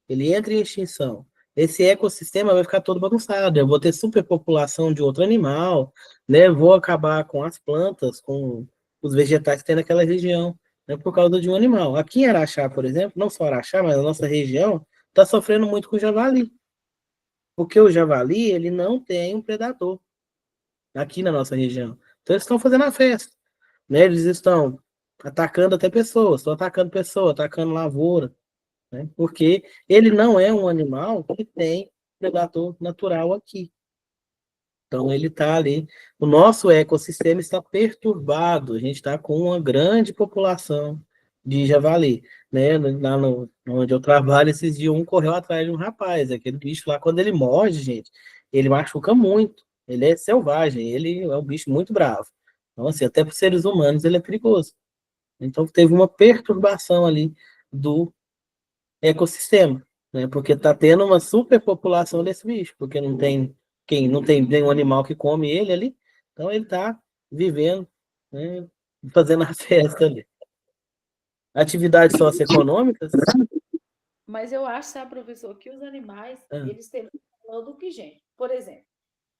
Ele entra em extinção. Esse ecossistema vai ficar todo bagunçado. Eu vou ter superpopulação de outro animal, né? Vou acabar com as plantas, com os vegetais que tem naquela região, né? Por causa de um animal. Aqui em Araxá, por exemplo, não só Araxá, mas a nossa região, está sofrendo muito com o javali. Porque o javali, ele não tem um predador aqui na nossa região. Então eles estão fazendo a festa, né? Eles estão atacando até pessoas, estão atacando pessoas, atacando lavoura, né? Porque ele não é um animal que tem predador natural aqui. Então ele está ali, o nosso ecossistema está perturbado, a gente está com uma grande população de javali, né? Lá onde eu trabalho, esses dias um correu atrás de um rapaz, aquele bicho lá, quando ele morde, gente, ele machuca muito, ele é selvagem, ele é um bicho muito bravo. Então, assim, até para os seres humanos ele é perigoso. Então teve uma perturbação ali do ecossistema, né? Porque está tendo uma superpopulação desse bicho, porque não tem nenhum animal que come ele ali, então ele está vivendo, né, fazendo a festa ali. Atividades socioeconômicas, Mas eu acho, sabe, professor, que os animais, eles têm valor do que gente. Por exemplo,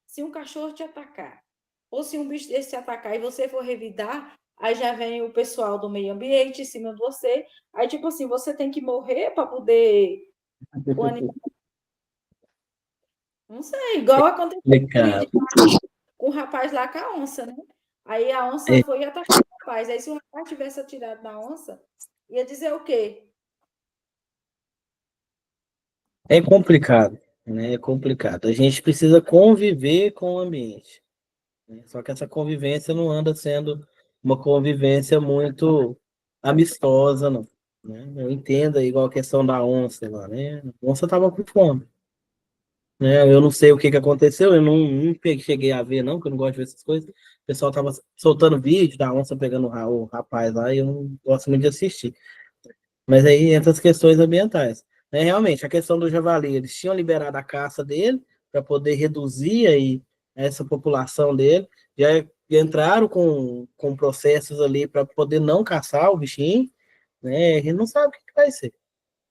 se um cachorro te atacar, ou se um bicho desse te atacar e você for revidar, aí já vem o pessoal do meio ambiente em cima de você. Aí, tipo assim, você tem que morrer para poder o animal. Não sei, igual aconteceu aquele dia com o rapaz lá com a onça, né? Aí a onça foi e atacou o rapaz. Aí se o rapaz tivesse atirado na onça, ia dizer o quê? é complicado, né? É complicado. A gente precisa conviver com o ambiente, né? Só que essa convivência não anda sendo uma convivência muito amistosa, não. Né? Eu entendo, igual a questão da onça lá, né? A onça estava com fome. Né? Eu não sei o que que aconteceu, eu não cheguei a ver, não, porque eu não gosto de ver essas coisas. O pessoal tava soltando vídeo da onça pegando o rapaz lá e eu não gosto muito de assistir. Mas aí entra as questões ambientais. Né? Realmente, a questão do javali, eles tinham liberado a caça dele para poder reduzir aí essa população dele, já entraram com processos ali para poder não caçar o bichinho, né? A gente não sabe o que que vai ser,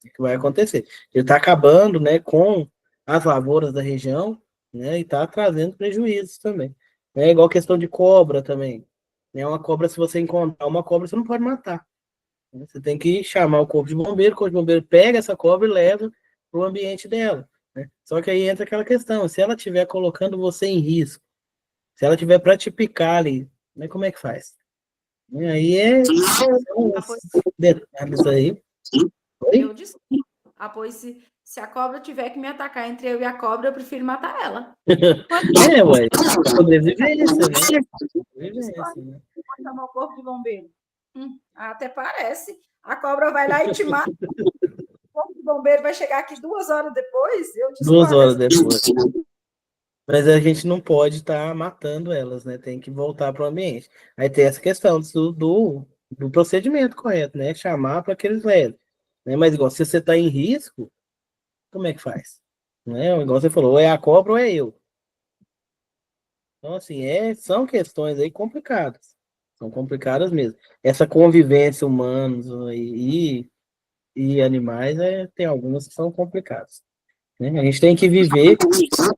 que vai acontecer. Ele está acabando, né, com as lavouras da região, né, e está trazendo prejuízos também. É igual questão de cobra também. Né, uma cobra, se você encontrar uma cobra, você não pode matar. Né, você tem que chamar o corpo de bombeiro pega essa cobra e leva para o ambiente dela. Né? Só que aí entra aquela questão, se ela estiver colocando você em risco, se ela estiver para te picar ali, né, como é que faz? E aí são esses detalhes aí. Eu disse, pois se a cobra tiver que me atacar entre eu e a cobra, eu prefiro matar ela. Ué, sobrevivência, né? Sobrevivência, né? Pode chamar o corpo de bombeiro. Até parece. A cobra vai lá e te mata. O corpo de bombeiro vai chegar aqui 2 horas depois. Eu 2 horas depois. Mas a gente não pode estar matando elas, né? Tem que voltar para o ambiente. Aí tem essa questão do procedimento correto, né? Chamar para que eles levem. Né? Mas igual, se você está em risco, como é que faz? né? Igual você falou, ou é a cobra ou é eu. Então, assim, são questões aí complicadas. São complicadas mesmo. Essa convivência humanos e animais, tem algumas que são complicadas, né? A gente tem que viver com isso.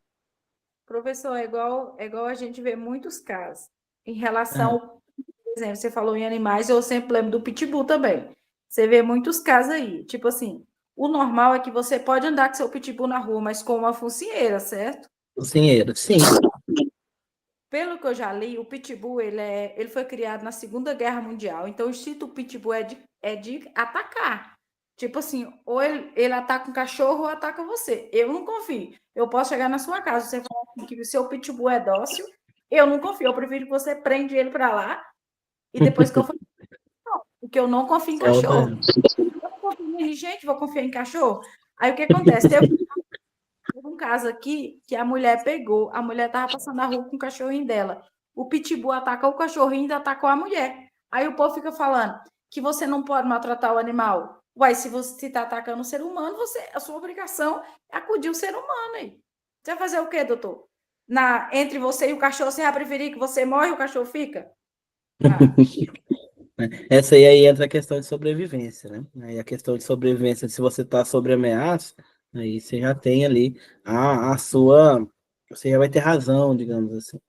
Professor, é igual a gente vê muitos casos. Em Ah, relação, por exemplo, você falou em animais, eu sempre lembro do pitbull também. Você vê muitos casos aí. Tipo assim, o normal é que você pode andar com seu pitbull na rua, mas com uma focinheira, certo? cozinheiro, sim. Pelo que eu já li, o pitbull ele foi criado na Segunda Guerra Mundial. Então, o instinto do pitbull é de atacar. Tipo assim, ou ele ataca um cachorro ou ataca você. Eu não confio. Eu posso chegar na sua casa, você falar assim que o seu pitbull é dócil. Eu não confio. Eu prefiro que você prende ele para lá e depois que eu for. Porque eu não confio em Solta. cachorro. Eu não confio em gente, vou confiar em cachorro. Aí o que acontece? Teve um caso aqui que a mulher tava passando na rua com o cachorrinho dela. O pitbull atacou o cachorrinho e ainda atacou a mulher. Aí o povo fica falando que você não pode maltratar o animal. Uai, se você está atacando o ser humano, a sua obrigação é acudir o ser humano aí. Você vai fazer o quê, doutor? Entre você e o cachorro, você vai preferir que você morre e o cachorro fica? Ah, Essa aí entra a questão de sobrevivência, né? Aí a questão de sobrevivência, se você está sob ameaça, aí você já tem ali a sua. Você já vai ter razão, digamos assim.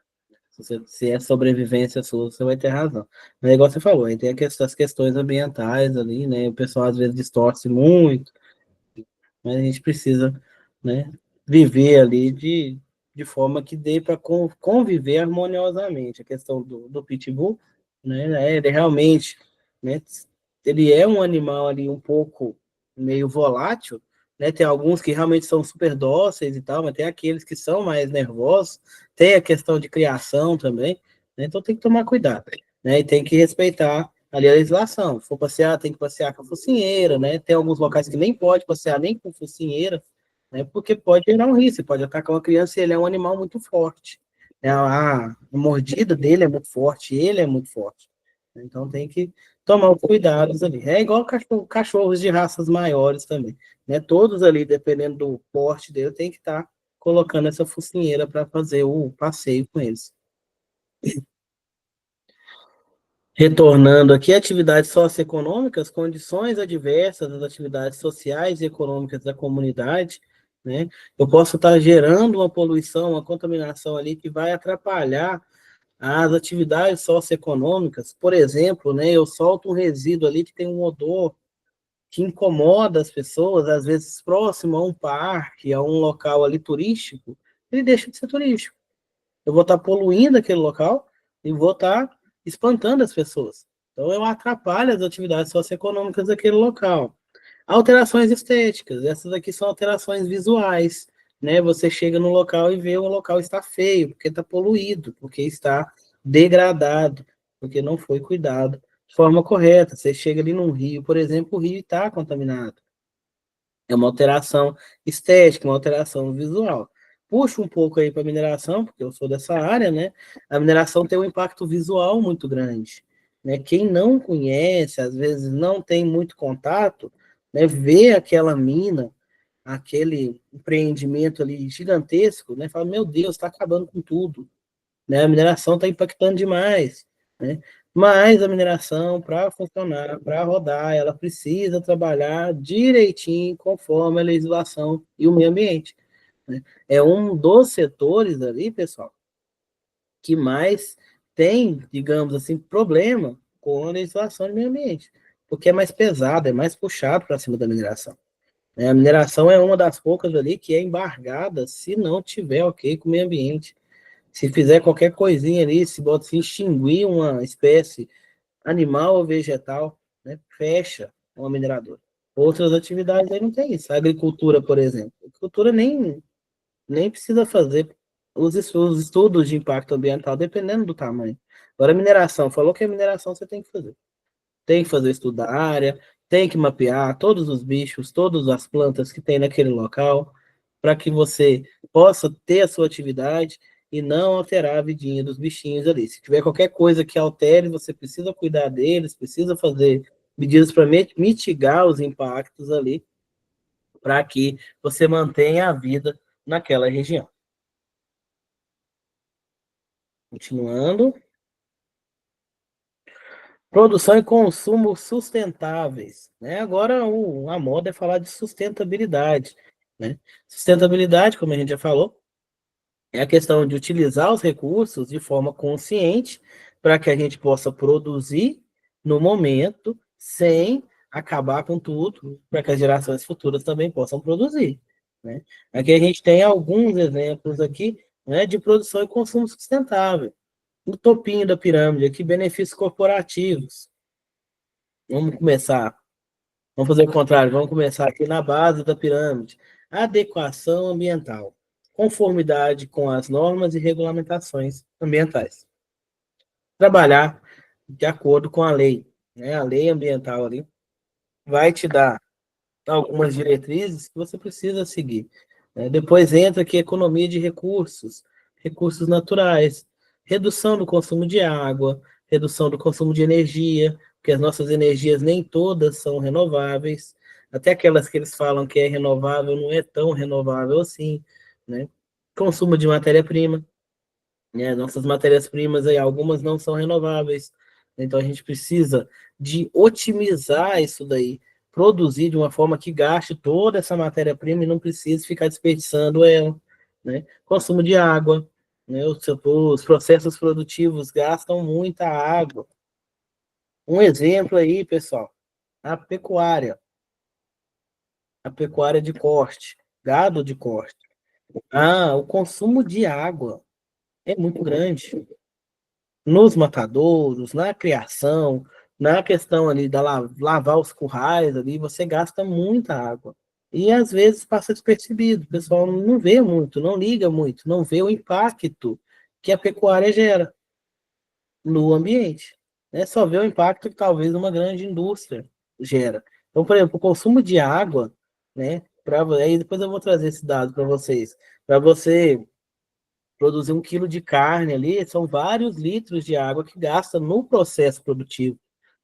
Se é sobrevivência sua, você vai ter razão. Mas é igual você falou, aí tem as questões ambientais ali, né? O pessoal às vezes distorce muito, mas a gente precisa, né, viver ali de forma que dê para conviver harmoniosamente. A questão do pitbull, né, ele realmente, né, ele é um animal ali um pouco meio volátil, né, tem alguns que realmente são super dóceis e tal, mas tem aqueles que são mais nervosos, tem a questão de criação também, né, então tem que tomar cuidado, né, e tem que respeitar ali a legislação. Se for passear, tem que passear com a focinheira, né? Tem alguns locais que nem pode passear nem com focinheira, né? Porque pode gerar um risco, pode atacar uma criança e ele é um animal muito forte. A mordida dele é muito forte, ele é muito forte. Então tem que tomar os cuidados ali. É igual cachorros de raças maiores também, né? Todos ali, dependendo do porte dele, tem que estar colocando essa focinheira para fazer o passeio com eles. Retornando aqui, atividades socioeconômicas, condições adversas das atividades sociais e econômicas da comunidade, né? Eu posso estar gerando uma poluição, uma contaminação ali que vai atrapalhar as atividades socioeconômicas. Por exemplo, né, eu solto um resíduo ali que tem um odor que incomoda as pessoas, às vezes próximo a um parque, a um local ali turístico, ele deixa de ser turístico. Eu vou estar poluindo aquele local e vou estar espantando as pessoas. Então, eu atrapalho as atividades socioeconômicas daquele local. Alterações estéticas, essas aqui são alterações visuais, né? Você chega no local e vê o local está feio, porque está poluído, porque está degradado, porque não foi cuidado de forma correta. Você chega ali num rio, por exemplo, o rio está contaminado. É uma alteração estética, uma alteração visual. Puxo um pouco aí para a mineração, porque eu sou dessa área, né? A mineração tem um impacto visual muito grande, né? Quem não conhece, às vezes não tem muito contato, né? Vê aquela mina, aquele empreendimento ali gigantesco, né? Fala, meu Deus, está acabando com tudo, né? A mineração está impactando demais, né? Mas a mineração, para funcionar, para rodar, ela precisa trabalhar direitinho conforme a legislação e o meio ambiente, né? É um dos setores ali, pessoal, que mais tem, digamos assim, problema com a legislação de meio ambiente, porque é mais pesado, é mais puxado para cima da mineração, né? A mineração é uma das poucas ali que é embargada se não tiver ok com o meio ambiente. Se fizer qualquer coisinha ali, se extinguir uma espécie animal ou vegetal, né, fecha uma mineradora. Outras atividades aí não tem isso. A agricultura, por exemplo. A agricultura nem precisa fazer os estudos de impacto ambiental, dependendo do tamanho. Agora, a mineração, falou que a mineração você tem que fazer. Tem que fazer estudo da área, tem que mapear todos os bichos, todas as plantas que tem naquele local, para que você possa ter a sua atividade e não alterar a vidinha dos bichinhos ali. Se tiver qualquer coisa que altere, você precisa cuidar deles, precisa fazer medidas para mitigar os impactos ali, para que você mantenha a vida naquela região. Continuando. Produção e consumo sustentáveis, né? Agora a moda é falar de sustentabilidade, né? Sustentabilidade, como a gente já falou, é a questão de utilizar os recursos de forma consciente para que a gente possa produzir no momento sem acabar com tudo, para que as gerações futuras também possam produzir, né? Aqui a gente tem alguns exemplos aqui, né, de produção e consumo sustentável. No topinho da pirâmide aqui, benefícios corporativos. Vamos começar. Vamos fazer o contrário. Vamos começar aqui na base da pirâmide. Adequação ambiental. Conformidade com as normas e regulamentações ambientais. Trabalhar de acordo com a lei, né? A lei ambiental ali vai te dar algumas diretrizes que você precisa seguir, né? Depois entra aqui economia de recursos, recursos naturais, redução do consumo de água, redução do consumo de energia, porque as nossas energias nem todas são renováveis, até aquelas que eles falam que é renovável não é tão renovável assim, né? Consumo de matéria-prima, né? Nossas matérias-primas aí, algumas não são renováveis, então a gente precisa de otimizar isso daí, produzir de uma forma que gaste toda essa matéria-prima e não precise ficar desperdiçando ela, né? Consumo de água, né? Os processos produtivos gastam muita água. Um exemplo aí, pessoal, a pecuária de corte, gado de corte. O consumo de água é muito grande. Nos matadouros, na criação, na questão ali da lavar os currais ali, você gasta muita água. E às vezes passa despercebido, o pessoal não vê muito, não liga muito, não vê o impacto que a pecuária gera no ambiente, né? Só vê o impacto que talvez uma grande indústria gera. Então, por exemplo, o consumo de água, né? Aí depois eu vou trazer esse dado para vocês. Para você produzir 1 quilo de carne ali, são vários litros de água que gasta no processo produtivo,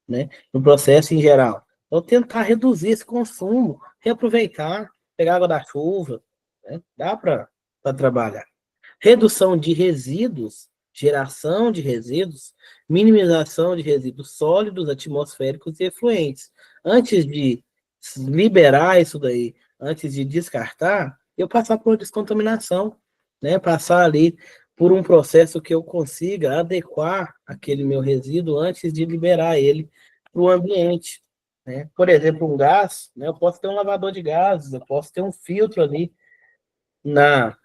né? No processo em geral. Então, tentar reduzir esse consumo, reaproveitar, pegar água da chuva, né? Dá para trabalhar. Redução de resíduos, geração de resíduos, minimização de resíduos sólidos, atmosféricos e efluentes. Antes de liberar isso daí, antes de descartar, eu passar por descontaminação, né? Passar ali por um processo que eu consiga adequar aquele meu resíduo antes de liberar ele para o ambiente, né? Por exemplo, um gás, né? Eu posso ter um lavador de gases, eu posso ter um filtro ali na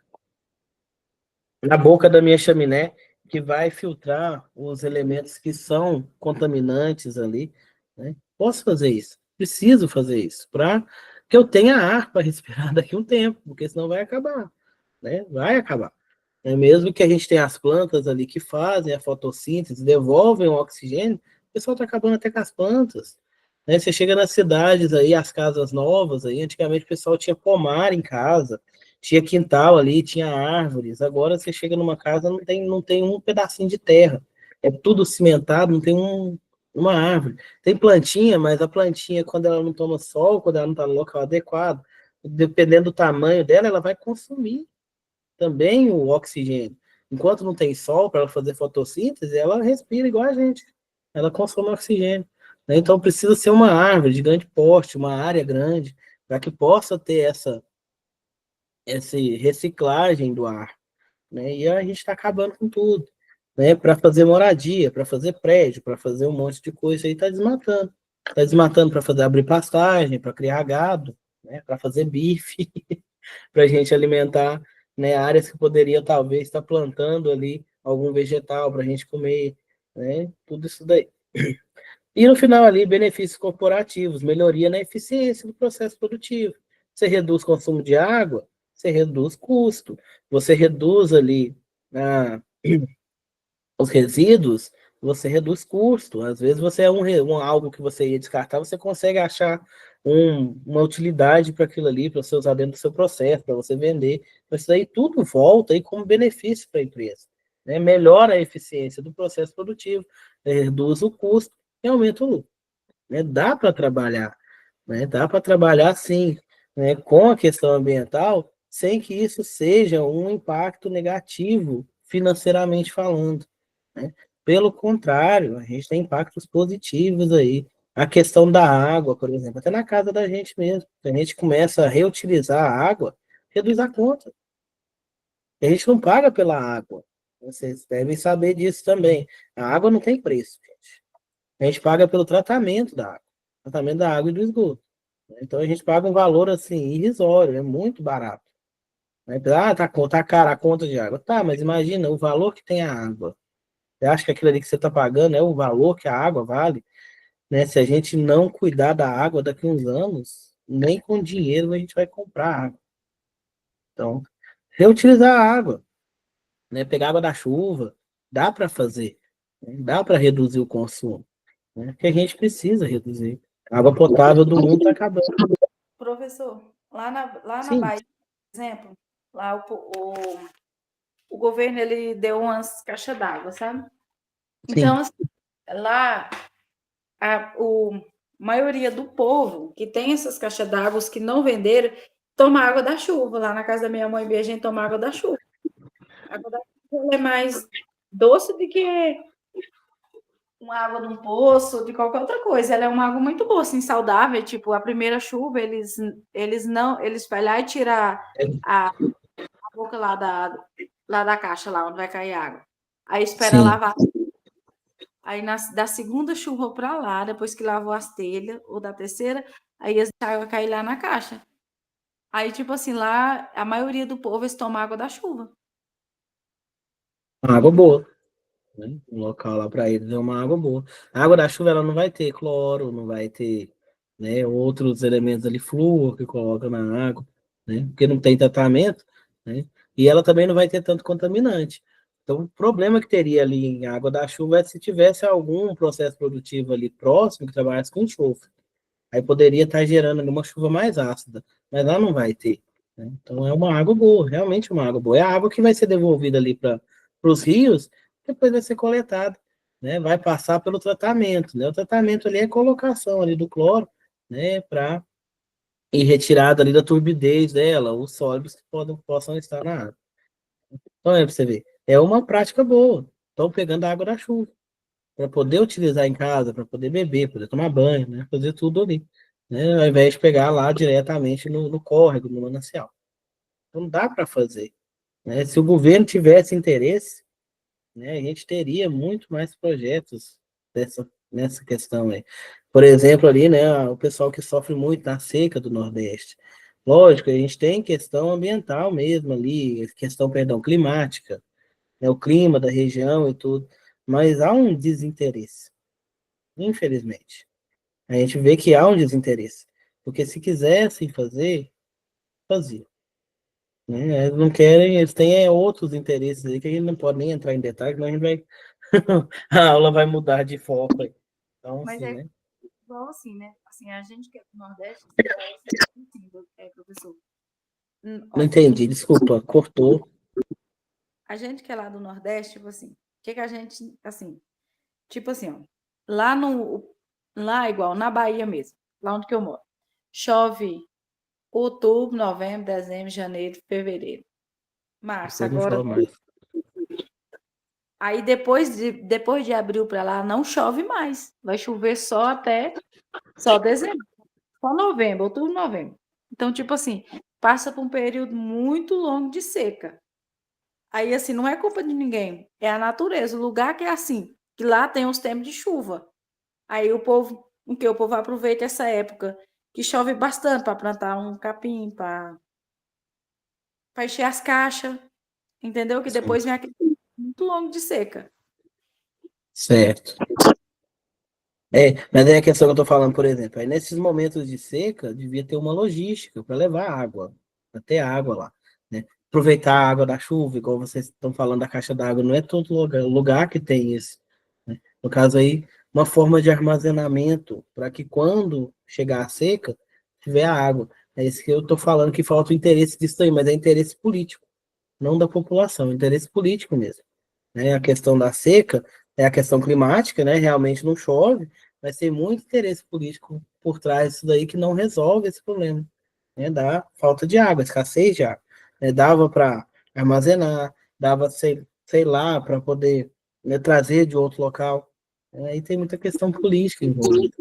boca da minha chaminé, que vai filtrar os elementos que são contaminantes ali, né? Posso fazer isso, preciso fazer isso, para que eu tenha ar para respirar daqui a um tempo, porque senão vai acabar, né? Vai acabar. É mesmo que a gente tenha as plantas ali que fazem a fotossíntese, devolvem o oxigênio, o pessoal está acabando até com as plantas, né? Você chega nas cidades aí, as casas novas aí, antigamente o pessoal tinha pomar em casa, tinha quintal ali, tinha árvores. Agora você chega numa casa, não tem um pedacinho de terra. É tudo cimentado, não tem uma árvore. Tem plantinha, mas a plantinha, quando ela não toma sol, quando ela não está no local adequado, dependendo do tamanho dela, ela vai consumir também o oxigênio. Enquanto não tem sol para ela fazer fotossíntese, ela respira igual a gente. Ela consome oxigênio, né? Então precisa ser uma árvore de grande porte, uma área grande, para que possa ter essa reciclagem do ar, né? E a gente está acabando com tudo, né? Para fazer moradia, para fazer prédio, para fazer um monte de coisa aí, está desmatando. Está desmatando para fazer abrir pastagem, para criar gado, né? Para fazer bife, para a gente alimentar, né? Áreas que poderia talvez estar plantando ali algum vegetal para a gente comer, né? Tudo isso daí. E no final ali, benefícios corporativos, melhoria na eficiência do processo produtivo. Você reduz consumo de água, você reduz custo, você reduz ali os resíduos, você reduz custo. Às vezes você é algo que você ia descartar, você consegue achar uma utilidade para aquilo ali, para você usar dentro do seu processo, para você vender. Mas isso aí tudo volta aí como benefício para a empresa, né? Melhora a eficiência do processo produtivo, reduz o custo e aumenta o lucro, né? Dá para trabalhar, né? Dá para trabalhar sim, né? Com a questão ambiental sem que isso seja um impacto negativo financeiramente falando, né? Pelo contrário, a gente tem impactos positivos aí. A questão da água, por exemplo, até na casa da gente mesmo. Se a gente começa a reutilizar a água, reduz a conta. A gente não paga pela água. Vocês devem saber disso também. A água não tem preço, gente. A gente paga pelo tratamento da água. Tratamento da água e do esgoto. Então a gente paga um valor assim irrisório, é muito barato. Né? Ah, tá cara a conta de água. Tá, mas imagina o valor que tem a água. Você acha que aquilo ali que você está pagando é o valor que a água vale? Né? Se a gente não cuidar da água daqui a uns anos, nem com dinheiro a gente vai comprar água. Então, reutilizar a água, né? Pegar água da chuva, dá para fazer, né? Dá para reduzir o consumo, né? Que a gente precisa reduzir. A água potável do mundo está acabando. Professor, lá na Sim, Bahia, por exemplo, lá o governo ele deu umas caixas d'água, sabe? sim. Então, assim, lá a maioria do povo que tem essas caixas d'água, os que não venderam, toma água da chuva. Lá na casa da minha mãe, a gente toma água da chuva. A água da chuva é mais doce do que uma água de um poço, de qualquer outra coisa. Ela é uma água muito boa, assim, saudável. Tipo, a primeira chuva, eles vai lá e tirar a boca lá da caixa, lá onde vai cair água. Aí espera Sim. lavar. Aí da segunda chuva para lá, depois que lavou as telhas, ou da terceira, aí a água cai lá na caixa. Aí, tipo assim, lá a maioria do povo eles toma água da chuva. Uma água boa, né? Um local lá para eles é uma água boa. A água da chuva ela não vai ter cloro, não vai ter, né, outros elementos ali, flúor que coloca na água, né? Porque não tem tratamento, né? E ela também não vai ter tanto contaminante. Então, o problema que teria ali em água da chuva é se tivesse algum processo produtivo ali próximo que trabalhasse com enxofre. Aí poderia estar gerando ali uma chuva mais ácida, mas lá não vai ter, né? Então é uma água boa, realmente uma água boa. É a água que vai ser devolvida ali para os rios, depois vai ser coletada, né? Vai passar pelo tratamento, né? O tratamento ali é a colocação ali do cloro, né? Para ir retirada ali da turbidez dela, os sólidos que possam estar na água. Então é para você ver, é uma prática boa. Estão pegando a água da chuva para poder utilizar em casa, para poder beber, poder tomar banho, né? Fazer tudo ali, né? Ao invés de pegar lá diretamente no córrego, no manancial. Então dá para fazer, né? Se o governo tivesse interesse, né, a gente teria muito mais projetos nessa questão aí. Por exemplo, ali, né, o pessoal que sofre muito na seca do Nordeste. Lógico, a gente tem questão ambiental mesmo ali, questão, perdão, climática, né, o clima da região e tudo, mas há um desinteresse, infelizmente. A gente vê que há um desinteresse. Porque se quisessem fazer, faziam. Né? Eles não querem, eles têm outros interesses aí que a gente não pode nem entrar em detalhes, mas a gente vai. A aula vai mudar de foco aí. Então, Mas assim, é né? igual assim, né? Assim, a gente que é do Nordeste, assim, professor. Não Olha, entendi, desculpa, cortou. a gente que é lá do Nordeste, tipo assim, o que que a gente, assim, tipo assim, ó, lá no, lá igual, na Bahia mesmo, lá onde que eu moro, chove outubro, novembro, dezembro, janeiro, fevereiro, março, Depois não agora, chove mais. aí depois de abril para lá, não chove mais, vai chover só dezembro, só novembro, outubro, novembro. Então, tipo assim, passa por um período muito longo de seca. Aí, assim, não é culpa de ninguém, é a natureza. O lugar que é assim, que lá tem os tempos de chuva. Aí o povo aproveita essa época que chove bastante para plantar um capim, para encher as caixas, entendeu? Que Sim, depois vem aquele período muito longo de seca. certo. Mas é a questão que eu tô falando, por exemplo. Aí nesses momentos de seca, devia ter uma logística para levar água, para ter água lá, né? Aproveitar a água da chuva, igual vocês estão falando da caixa d'água, não é todo lugar que tem isso, né? No caso aí, uma forma de armazenamento para que quando chegar a seca, tiver a água. É isso que eu tô falando, que falta o interesse disso aí, mas é interesse político, não da população, é interesse político mesmo, né? A questão da seca é a questão climática, né? Realmente não chove, mas tem muito interesse político por trás disso daí que não resolve esse problema, né? Da falta de água, escassez de água. né? Dava para armazenar, dava, sei lá, para poder, né, trazer de outro local. Aí tem muita questão política envolvida.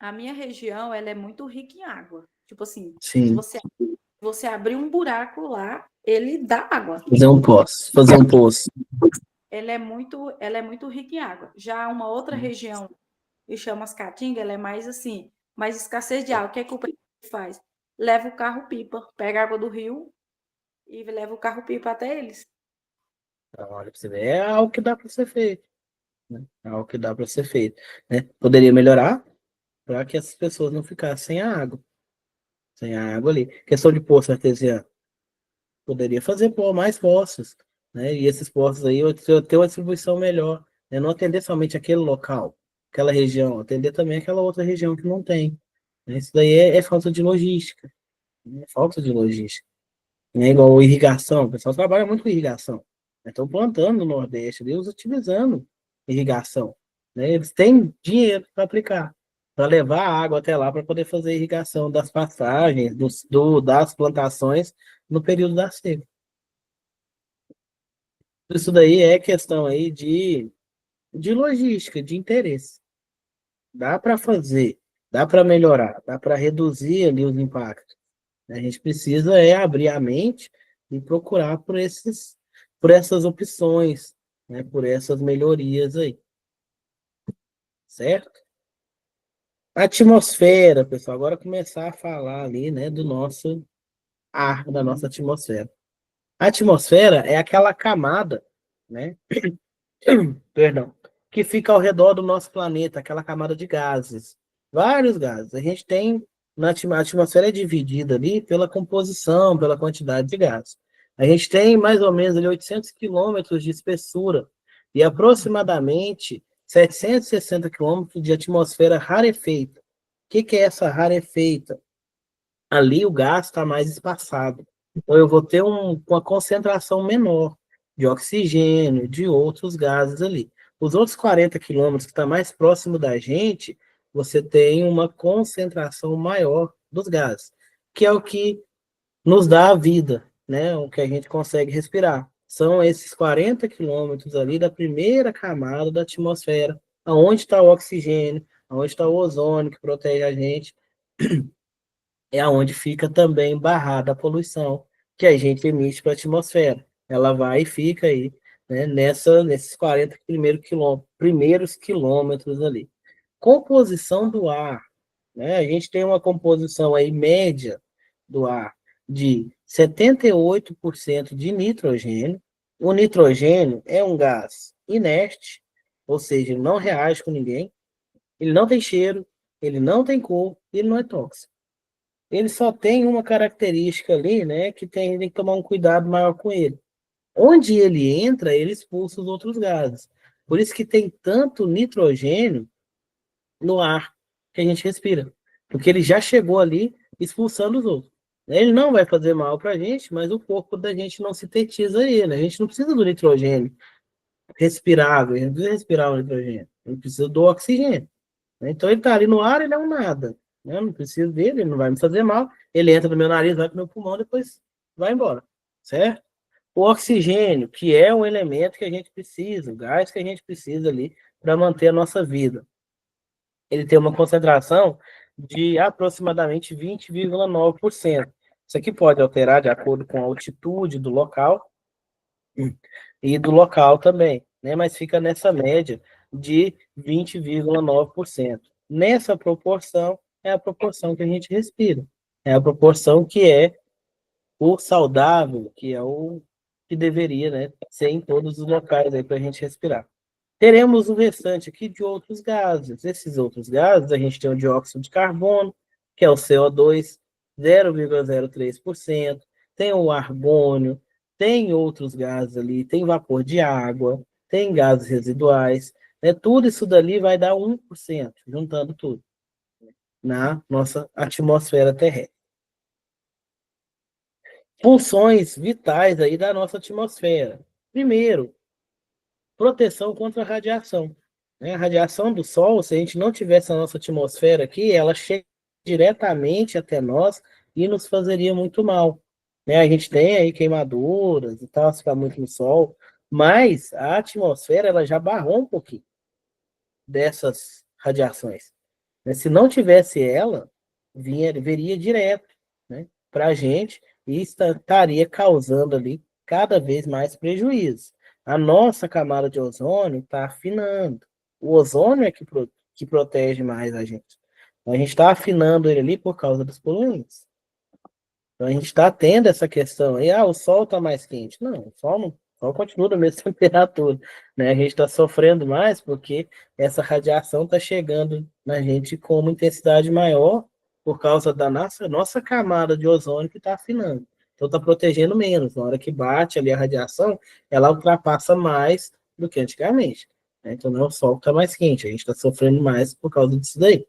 A minha região, ela é muito rica em água. Tipo assim, se Sim, você abrir um buraco lá, ele dá água. fazer um poço. Ela é muito rica em água. Já uma outra região, que chama as Caatinga, ela é mais assim, mais escassez de água. O que é que o prefeito faz? Leva o carro-pipa, pega a água do rio e leva o carro-pipa até eles. Então, olha, para você ver, é algo que dá para ser feito, né? É algo que dá para ser feito, né? Poderia melhorar para que essas pessoas não ficassem sem a água ali. Questão de poço artesiano. Poderia fazer mais poços, né? E esses poços aí ter uma distribuição melhor, né? Não atender somente aquele local, aquela região, atender também aquela outra região que não tem, né? Isso daí é falta de logística, né? É falta de logística. Não é igual irrigação, o pessoal trabalha muito com irrigação, né? Estão plantando no Nordeste, eles utilizando irrigação, né? Eles têm dinheiro para aplicar, para levar a água até lá para poder fazer irrigação das pastagens, das plantações no período da seca. Isso daí é questão aí de logística, de interesse. Dá para fazer, dá para melhorar, dá para reduzir ali os impactos. A gente precisa abrir a mente e procurar por essas opções, né, por essas melhorias aí, certo? A atmosfera, pessoal, agora começar a falar ali, né, do nosso ar, da nossa atmosfera. A atmosfera é aquela camada, né, perdão, que fica ao redor do nosso planeta, aquela camada de gases, vários gases. A gente tem, a atmosfera é dividida ali pela composição, pela quantidade de gases. A gente tem mais ou menos ali 800 quilômetros de espessura e aproximadamente 760 quilômetros de atmosfera rarefeita. O que é essa rarefeita? Ali o gás está mais espaçado. Então eu vou ter uma concentração menor de oxigênio, de outros gases ali. Os outros 40 quilômetros que está mais próximo da gente, você tem uma concentração maior dos gases, que é o que nos dá a vida, né? O que a gente consegue respirar. São esses 40 quilômetros ali da primeira camada da atmosfera, aonde está o oxigênio, aonde está o ozônio que protege a gente, é aonde fica também barrada a poluição que a gente emite para a atmosfera. Ela vai e fica aí, né, nesses 40 primeiros quilômetros ali. Composição do ar, né? A gente tem uma composição aí média do ar de 78% de nitrogênio. O nitrogênio é um gás inerte, ou seja, ele não reage com ninguém, ele não tem cheiro, ele não tem cor, ele não é tóxico. Ele só tem uma característica ali, né, que tem que tomar um cuidado maior com ele. Onde ele entra, ele expulsa os outros gases. Por isso que tem tanto nitrogênio no ar que a gente respira, porque ele já chegou ali expulsando os outros. Ele não vai fazer mal para a gente, mas o corpo da gente não sintetiza ele. A gente não precisa do nitrogênio respirável, a gente não precisa respirar o nitrogênio, a gente precisa do oxigênio. Então ele está ali no ar, ele é um nada. Eu não preciso dele, ele não vai me fazer mal. Ele entra no meu nariz, vai para o meu pulmão, depois vai embora. Certo? O oxigênio, que é um elemento que a gente precisa, o gás que a gente precisa ali para manter a nossa vida. Ele tem uma concentração de aproximadamente 20,9%. Isso aqui pode alterar de acordo com a altitude do local e do local também, né? Mas fica nessa média de 20,9%. Nessa proporção, é a proporção que a gente respira. É a proporção que é o saudável, que é o que deveria, né, ser em todos os locais aí para a gente respirar. Teremos o restante aqui de outros gases. Esses outros gases, a gente tem o dióxido de carbono, que é o CO2, 0,03%. Tem o argônio, tem outros gases ali, tem vapor de água, tem gases residuais. Né? Tudo isso dali vai dar 1%, juntando tudo, na nossa atmosfera terrestre. Funções vitais aí da nossa atmosfera. Primeiro, proteção contra a radiação. Né? A radiação do Sol, se a gente não tivesse a nossa atmosfera aqui, ela chega diretamente até nós e nos fazeria muito mal. né? A gente tem aí queimaduras e tal, se ficar muito no sol, mas a atmosfera ela já barrou um pouquinho dessas radiações, né? Se não tivesse ela, viria direto, né, para a gente e estaria causando ali cada vez mais prejuízo. A nossa camada de ozônio está afinando. O ozônio é que protege mais a gente. A gente está afinando ele ali por causa dos poluentes. Então a gente está tendo essa questão aí, o sol está mais quente. Não, o sol continua da mesma temperatura, né? A gente está sofrendo mais porque essa radiação está chegando na gente com uma intensidade maior por causa da nossa camada de ozônio que está afinando. Então está protegendo menos. Na hora que bate ali a radiação, ela ultrapassa mais do que antigamente, né? Então não é o sol que está mais quente, a gente está sofrendo mais por causa disso daí.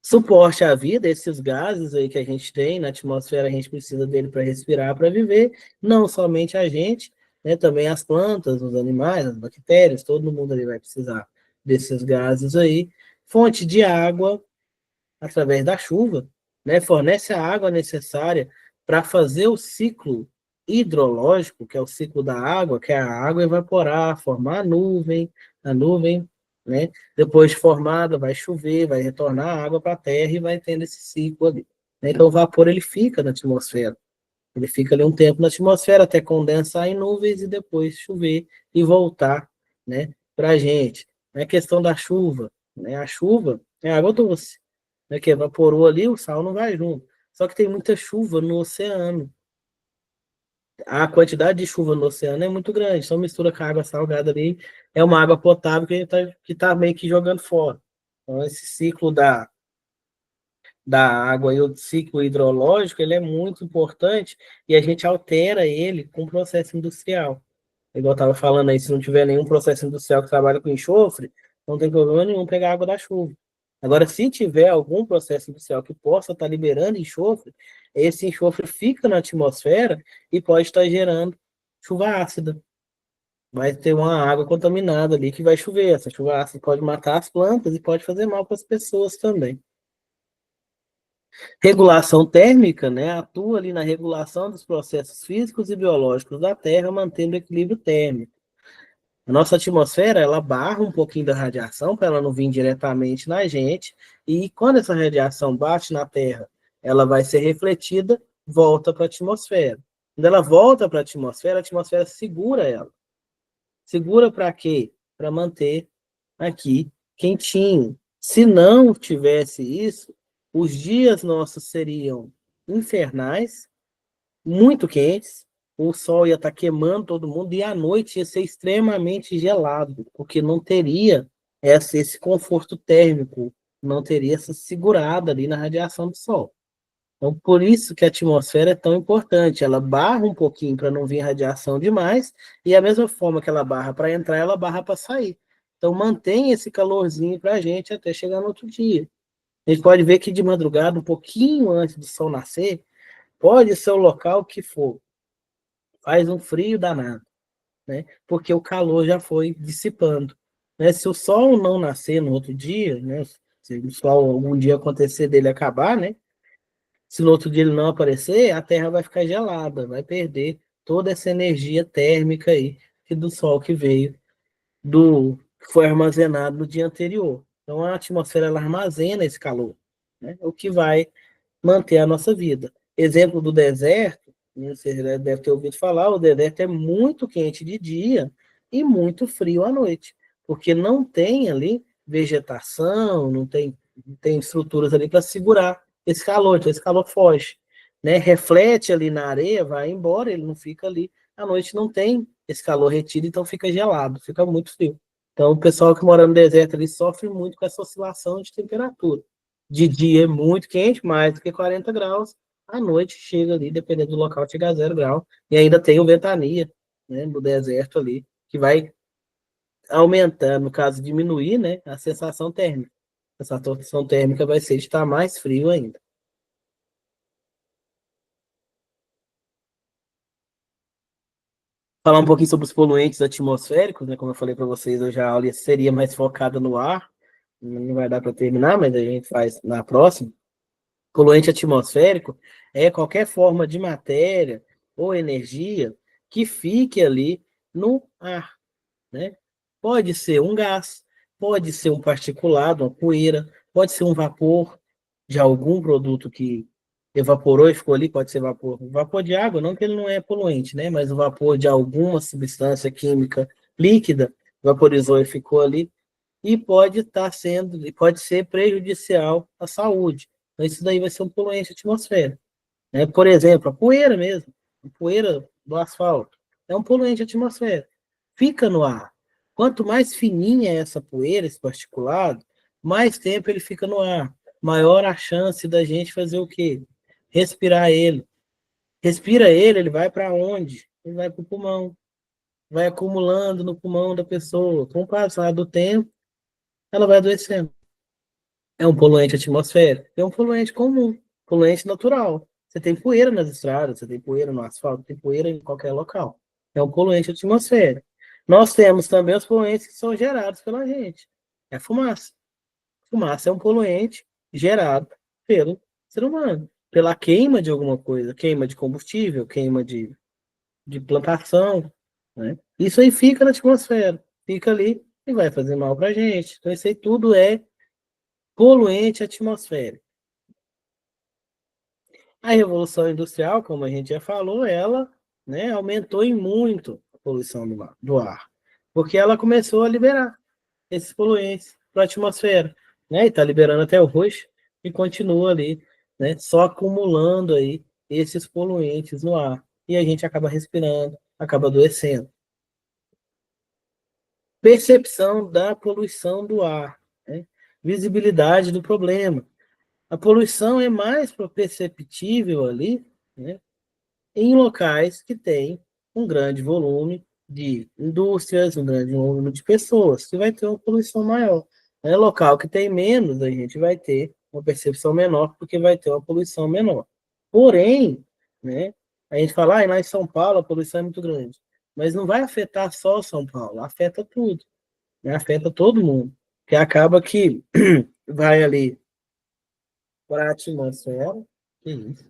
Suporte à vida, esses gases aí que a gente tem na atmosfera, a gente precisa dele para respirar, para viver, não somente a gente, né, também as plantas, os animais, as bactérias, todo mundo ali vai precisar desses gases aí. Fonte de água, através da chuva, né, fornece a água necessária para fazer o ciclo hidrológico, que é o ciclo da água, que é a água evaporar, formar a nuvem, né, depois de formada, vai chover, vai retornar a água para a Terra e vai tendo esse ciclo ali. Né? Então, o vapor ele fica na atmosfera. Ele fica ali um tempo na atmosfera até condensar em nuvens e depois chover e voltar, né, para a gente. É a questão da chuva. Né? A chuva é água doce, né, que evaporou ali, o sal não vai junto. Só que tem muita chuva no oceano. A quantidade de chuva no oceano é muito grande, então mistura com a água salgada ali, é uma água potável que tá meio que jogando fora. Então, esse ciclo da água e o ciclo hidrológico, ele é muito importante e a gente altera ele com o processo industrial. Igual eu estava falando aí, se não tiver nenhum processo industrial que trabalha com enxofre, não tem problema nenhum pegar água da chuva. Agora, se tiver algum processo industrial que possa estar liberando enxofre, esse enxofre fica na atmosfera e pode estar gerando chuva ácida. Vai ter uma água contaminada ali que vai chover. Essa chuva ácida pode matar as plantas e pode fazer mal para as pessoas também. Regulação térmica, né, atua ali na regulação dos processos físicos e biológicos da Terra, mantendo o equilíbrio térmico. A nossa atmosfera, ela barra um pouquinho da radiação para ela não vir diretamente na gente, e quando essa radiação bate na Terra, ela vai ser refletida, volta para a atmosfera. Quando ela volta para a atmosfera segura ela. Segura para quê? Para manter aqui quentinho. Se não tivesse isso, os dias nossos seriam infernais, muito quentes, o sol ia estar queimando todo mundo e a noite ia ser extremamente gelado, porque não teria esse conforto térmico, não teria essa segurada ali na radiação do sol. Então, por isso que a atmosfera é tão importante. Ela barra um pouquinho para não vir radiação demais, e a mesma forma que ela barra para entrar, ela barra para sair. Então, mantém esse calorzinho para a gente até chegar no outro dia. A gente pode ver que de madrugada, um pouquinho antes do sol nascer, pode ser o local que for, faz um frio danado, né? Porque o calor já foi dissipando. Né? Se o sol não nascer no outro dia, né? Se o sol algum dia acontecer dele acabar, né? Se no outro dia ele não aparecer, a Terra vai ficar gelada, vai perder toda essa energia térmica aí que do Sol que veio, que foi armazenado no dia anterior. Então a atmosfera ela armazena esse calor, né? O que vai manter a nossa vida. Exemplo do deserto, né, você deve ter ouvido falar, o deserto é muito quente de dia e muito frio à noite, porque não tem ali vegetação, não tem estruturas ali para segurar esse calor, então esse calor foge, né? Reflete ali na areia, vai embora, ele não fica ali. À noite não tem esse calor retido, então fica gelado, fica muito frio. Então o pessoal que mora no deserto ali sofre muito com essa oscilação de temperatura. De dia é muito quente, mais do que 40 graus. À noite chega ali, dependendo do local, chega a 0 grau. E ainda tem o ventania, né, no deserto ali, que vai aumentar, no caso, diminuir, né, a sensação térmica. A sensação térmica vai ser de estar mais frio ainda. Falar um pouquinho sobre os poluentes atmosféricos, né, como eu falei para vocês, hoje a aula seria mais focada no ar. Não vai dar para terminar, mas a gente faz na próxima. Poluente atmosférico é qualquer forma de matéria ou energia que fique ali no ar, né? Pode ser um gás, pode ser um particulado, uma poeira, pode ser um vapor de algum produto que evaporou e ficou ali, pode ser vapor. Vapor de água, não que ele não é poluente, né? Mas o vapor de alguma substância química líquida vaporizou e ficou ali e pode estar sendo, e pode ser prejudicial à saúde. Então, isso daí vai ser um poluente atmosférico, né? Por exemplo, a poeira mesmo, a poeira do asfalto, é um poluente atmosférico. Fica no ar. Quanto mais fininha é essa poeira, esse particulado, mais tempo ele fica no ar. Maior a chance da gente fazer o quê? Respirar ele. Respira ele, ele vai para onde? Ele vai para o pulmão. Vai acumulando no pulmão da pessoa. Com o passar do tempo, ela vai adoecendo. É um poluente atmosférico, é um poluente comum, poluente natural. Você tem poeira nas estradas, você tem poeira no asfalto, tem poeira em qualquer local. É um poluente atmosférico. Nós temos também os poluentes que são gerados pela gente. É a fumaça. Fumaça é um poluente gerado pelo ser humano, pela queima de alguma coisa, queima de combustível, queima de plantação, né? Isso aí fica na atmosfera, fica ali e vai fazer mal para a gente. Então, isso aí tudo é poluente atmosférico. A Revolução Industrial, como a gente já falou, ela, né, aumentou em muito a poluição do ar, porque ela começou a liberar esses poluentes para a atmosfera, né, e está liberando até hoje e continua ali, né, só acumulando aí esses poluentes no ar, e a gente acaba respirando, acaba adoecendo. Percepção da poluição do ar, né, visibilidade do problema. A poluição é mais perceptível ali, né, em locais que têm um grande volume de indústrias, um grande volume de pessoas, que vai ter uma poluição maior. É local que tem menos, a gente vai ter uma percepção menor, porque vai ter uma poluição menor. Porém, né, a gente fala, lá em São Paulo a poluição é muito grande, mas não vai afetar só São Paulo, afeta tudo, né, afeta todo mundo, que acaba que vai ali para a atmosfera, que isso?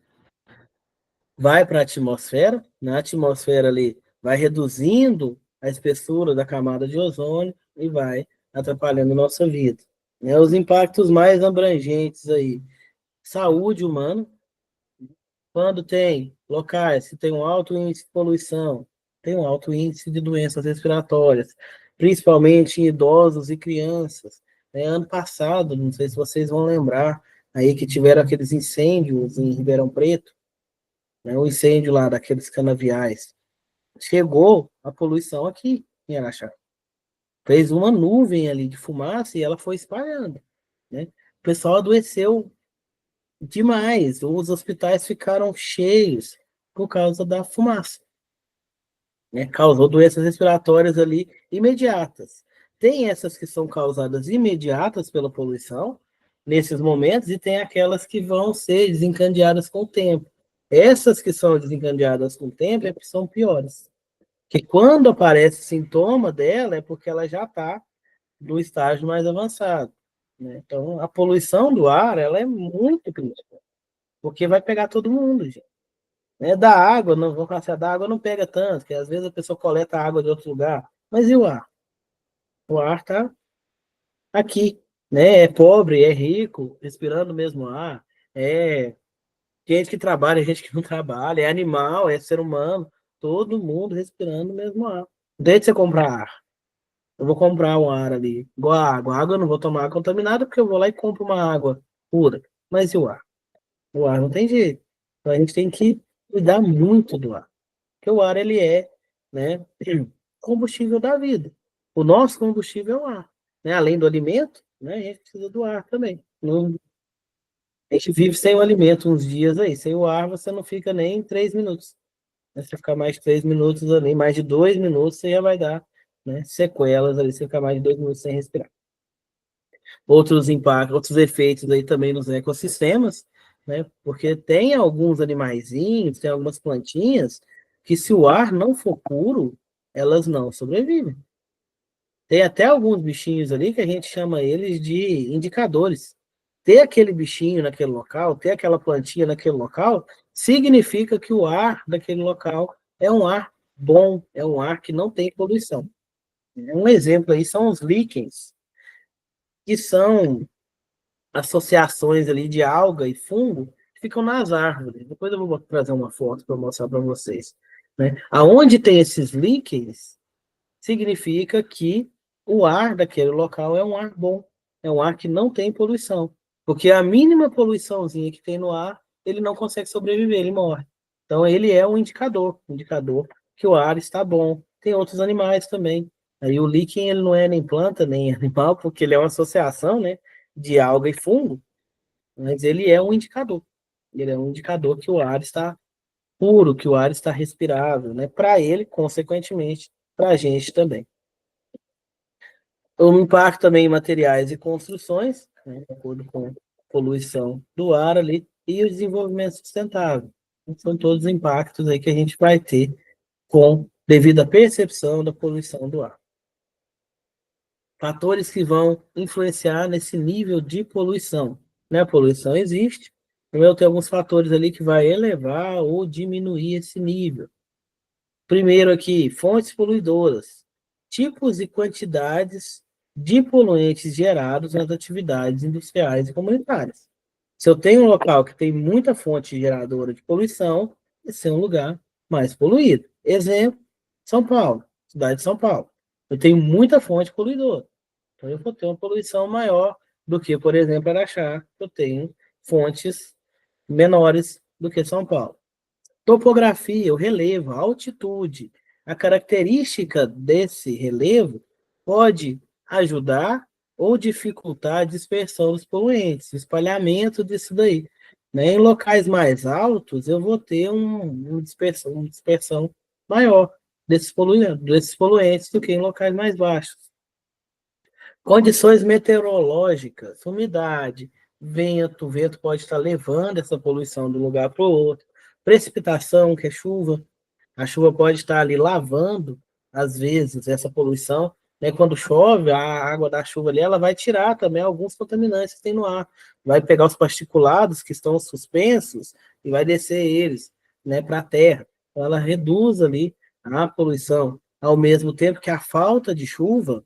Vai para a atmosfera, na atmosfera ali vai reduzindo a espessura da camada de ozônio e vai atrapalhando a nossa vida. Né? Os impactos mais abrangentes aí, saúde humana, quando tem locais que tem um alto índice de poluição, tem um alto índice de doenças respiratórias, principalmente em idosos e crianças. Né? Ano passado, não sei se vocês vão lembrar, aí que tiveram aqueles incêndios em Ribeirão Preto, né, o incêndio lá daqueles canaviais, chegou a poluição aqui em Araxá. Fez uma nuvem ali de fumaça e ela foi espalhando, né? O pessoal adoeceu demais, os hospitais ficaram cheios por causa da fumaça, né? Causou doenças respiratórias ali imediatas. Tem essas que são causadas imediatas pela poluição, nesses momentos, e tem aquelas que vão ser desencadeadas com o tempo. Essas que são desencadeadas com o tempo é que são piores. Que quando aparece sintoma dela é porque ela já está no estágio mais avançado. Né? Então, a poluição do ar ela é muito crítica, porque vai pegar todo mundo, gente. Né? Da água, não vou falar da água não pega tanto, porque às vezes a pessoa coleta água de outro lugar. Mas e o ar? O ar está aqui, né? É pobre, é rico, respirando o mesmo ar. É gente que trabalha, gente que não trabalha, é animal, é ser humano, todo mundo respirando o mesmo ar. Desde você comprar ar. Eu vou comprar um ar ali, igual a água. A água eu não vou tomar água contaminada porque eu vou lá e compro uma água pura. Mas e o ar? O ar não tem jeito. Então a gente tem que cuidar muito do ar. Porque o ar, ele é, né, combustível da vida. O nosso combustível é o ar. Né? Além do alimento, né, a gente precisa do ar também. Não, a gente vive sem o alimento uns dias aí. Sem o ar, você não fica nem 3 minutos. Né? Se você ficar mais de 3 minutos ali, mais de 2 minutos, você já vai dar, né, sequelas ali, você ficar mais de 2 minutos sem respirar. Outros impactos, outros efeitos aí também nos ecossistemas, né? Porque tem alguns animaizinhos, tem algumas plantinhas que se o ar não for puro, elas não sobrevivem. Tem até alguns bichinhos ali que a gente chama eles de indicadores. ter aquele bichinho naquele local, ter aquela plantinha naquele local, significa que o ar daquele local é um ar bom, é um ar que não tem poluição. Um exemplo aí são os líquens, que são associações ali de alga e fungo que ficam nas árvores. Depois eu vou trazer uma foto para mostrar para vocês. Né? Aonde tem esses líquens, significa que o ar daquele local é um ar bom, é um ar que não tem poluição. Porque a mínima poluiçãozinha que tem no ar, ele não consegue sobreviver, ele morre. Então, ele é um indicador que o ar está bom. Tem outros animais também. Aí o líquen, ele não é nem planta, nem animal, porque ele é uma associação, né, de alga e fungo, mas ele é um indicador. Ele é um indicador que o ar está puro, que o ar está respirável, né? Para ele, consequentemente, para a gente também. O impacto também em materiais e construções, né, de acordo com a poluição do ar ali, e o desenvolvimento sustentável. São todos os impactos aí que a gente vai ter devido à percepção da poluição do ar. Fatores que vão influenciar nesse nível de poluição. Né? A poluição existe, então tem alguns fatores ali que vai elevar ou diminuir esse nível. Primeiro aqui, fontes poluidoras. Tipos e quantidades de poluentes gerados nas atividades industriais e comunitárias. Se eu tenho um local que tem muita fonte geradora de poluição, esse é um lugar mais poluído. Exemplo, São Paulo, cidade de São Paulo. Eu tenho muita fonte poluidora. Então eu vou ter uma poluição maior do que, por exemplo, Araxá, que eu tenho fontes menores do que São Paulo. Topografia, o relevo, a altitude, a característica desse relevo pode ajudar ou dificultar a dispersão dos poluentes, o espalhamento disso daí. Né? Em locais mais altos, eu vou ter uma dispersão maior desses poluentes do que em locais mais baixos. Condições meteorológicas, umidade, vento, o vento pode estar levando essa poluição de um lugar para o outro. Precipitação, que é chuva, a chuva pode estar ali lavando, às vezes, essa poluição. Né? Quando chove, a água da chuva ali, ela vai tirar também alguns contaminantes que tem no ar. Vai pegar os particulados que estão suspensos e vai descer eles, né, para a terra. Então, ela reduz ali a poluição, ao mesmo tempo que a falta de chuva,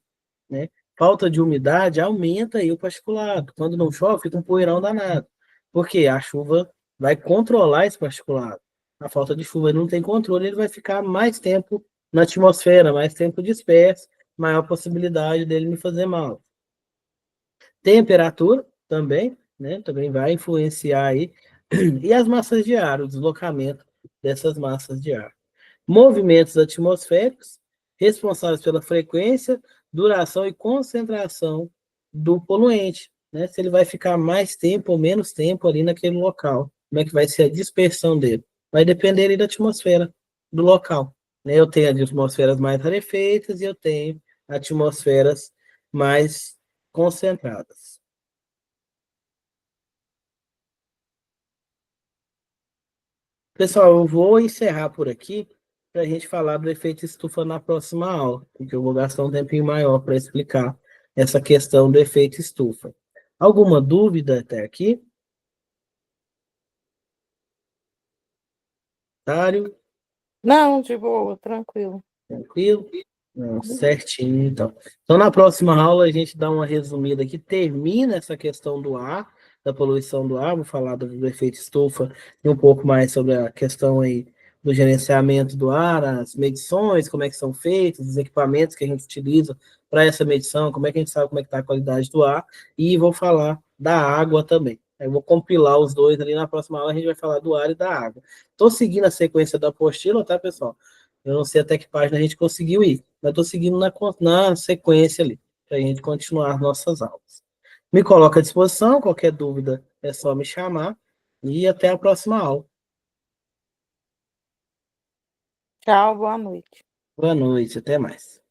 né, falta de umidade aumenta aí o particulado. Quando não chove, fica um poeirão danado. Porque a chuva vai controlar esse particulado. A falta de chuva não tem controle, ele vai ficar mais tempo na atmosfera, mais tempo disperso, maior possibilidade dele me fazer mal. Temperatura também, né? Também vai influenciar aí. E as massas de ar, o deslocamento dessas massas de ar. Movimentos atmosféricos, responsáveis pela frequência, duração e concentração do poluente, né? Se ele vai ficar mais tempo ou menos tempo ali naquele local, como é que vai ser a dispersão dele? Vai depender ali da atmosfera do local, né? Eu tenho atmosferas mais rarefeitas e eu tenho atmosferas mais concentradas. Pessoal, eu vou encerrar por aqui para a gente falar do efeito estufa na próxima aula, porque eu vou gastar um tempinho maior para explicar essa questão do efeito estufa. Alguma dúvida até aqui? Dário? Não, de boa, tranquilo. Tranquilo? Não, certinho, então. Então, na próxima aula, a gente dá uma resumida aqui, termina essa questão do ar, da poluição do ar, vou falar do efeito estufa e um pouco mais sobre a questão aí do gerenciamento do ar, as medições, como é que são feitas, os equipamentos que a gente utiliza para essa medição, como é que a gente sabe como é que está a qualidade do ar, e vou falar da água também. Eu vou compilar os dois ali na próxima aula, a gente vai falar do ar e da água. Estou seguindo a sequência da apostila, tá, pessoal? Eu não sei até que página a gente conseguiu ir, mas estou seguindo na sequência ali, para a gente continuar nossas aulas. Me coloca à disposição, qualquer dúvida é só me chamar, e até a próxima aula. Tchau, boa noite. Boa noite, até mais.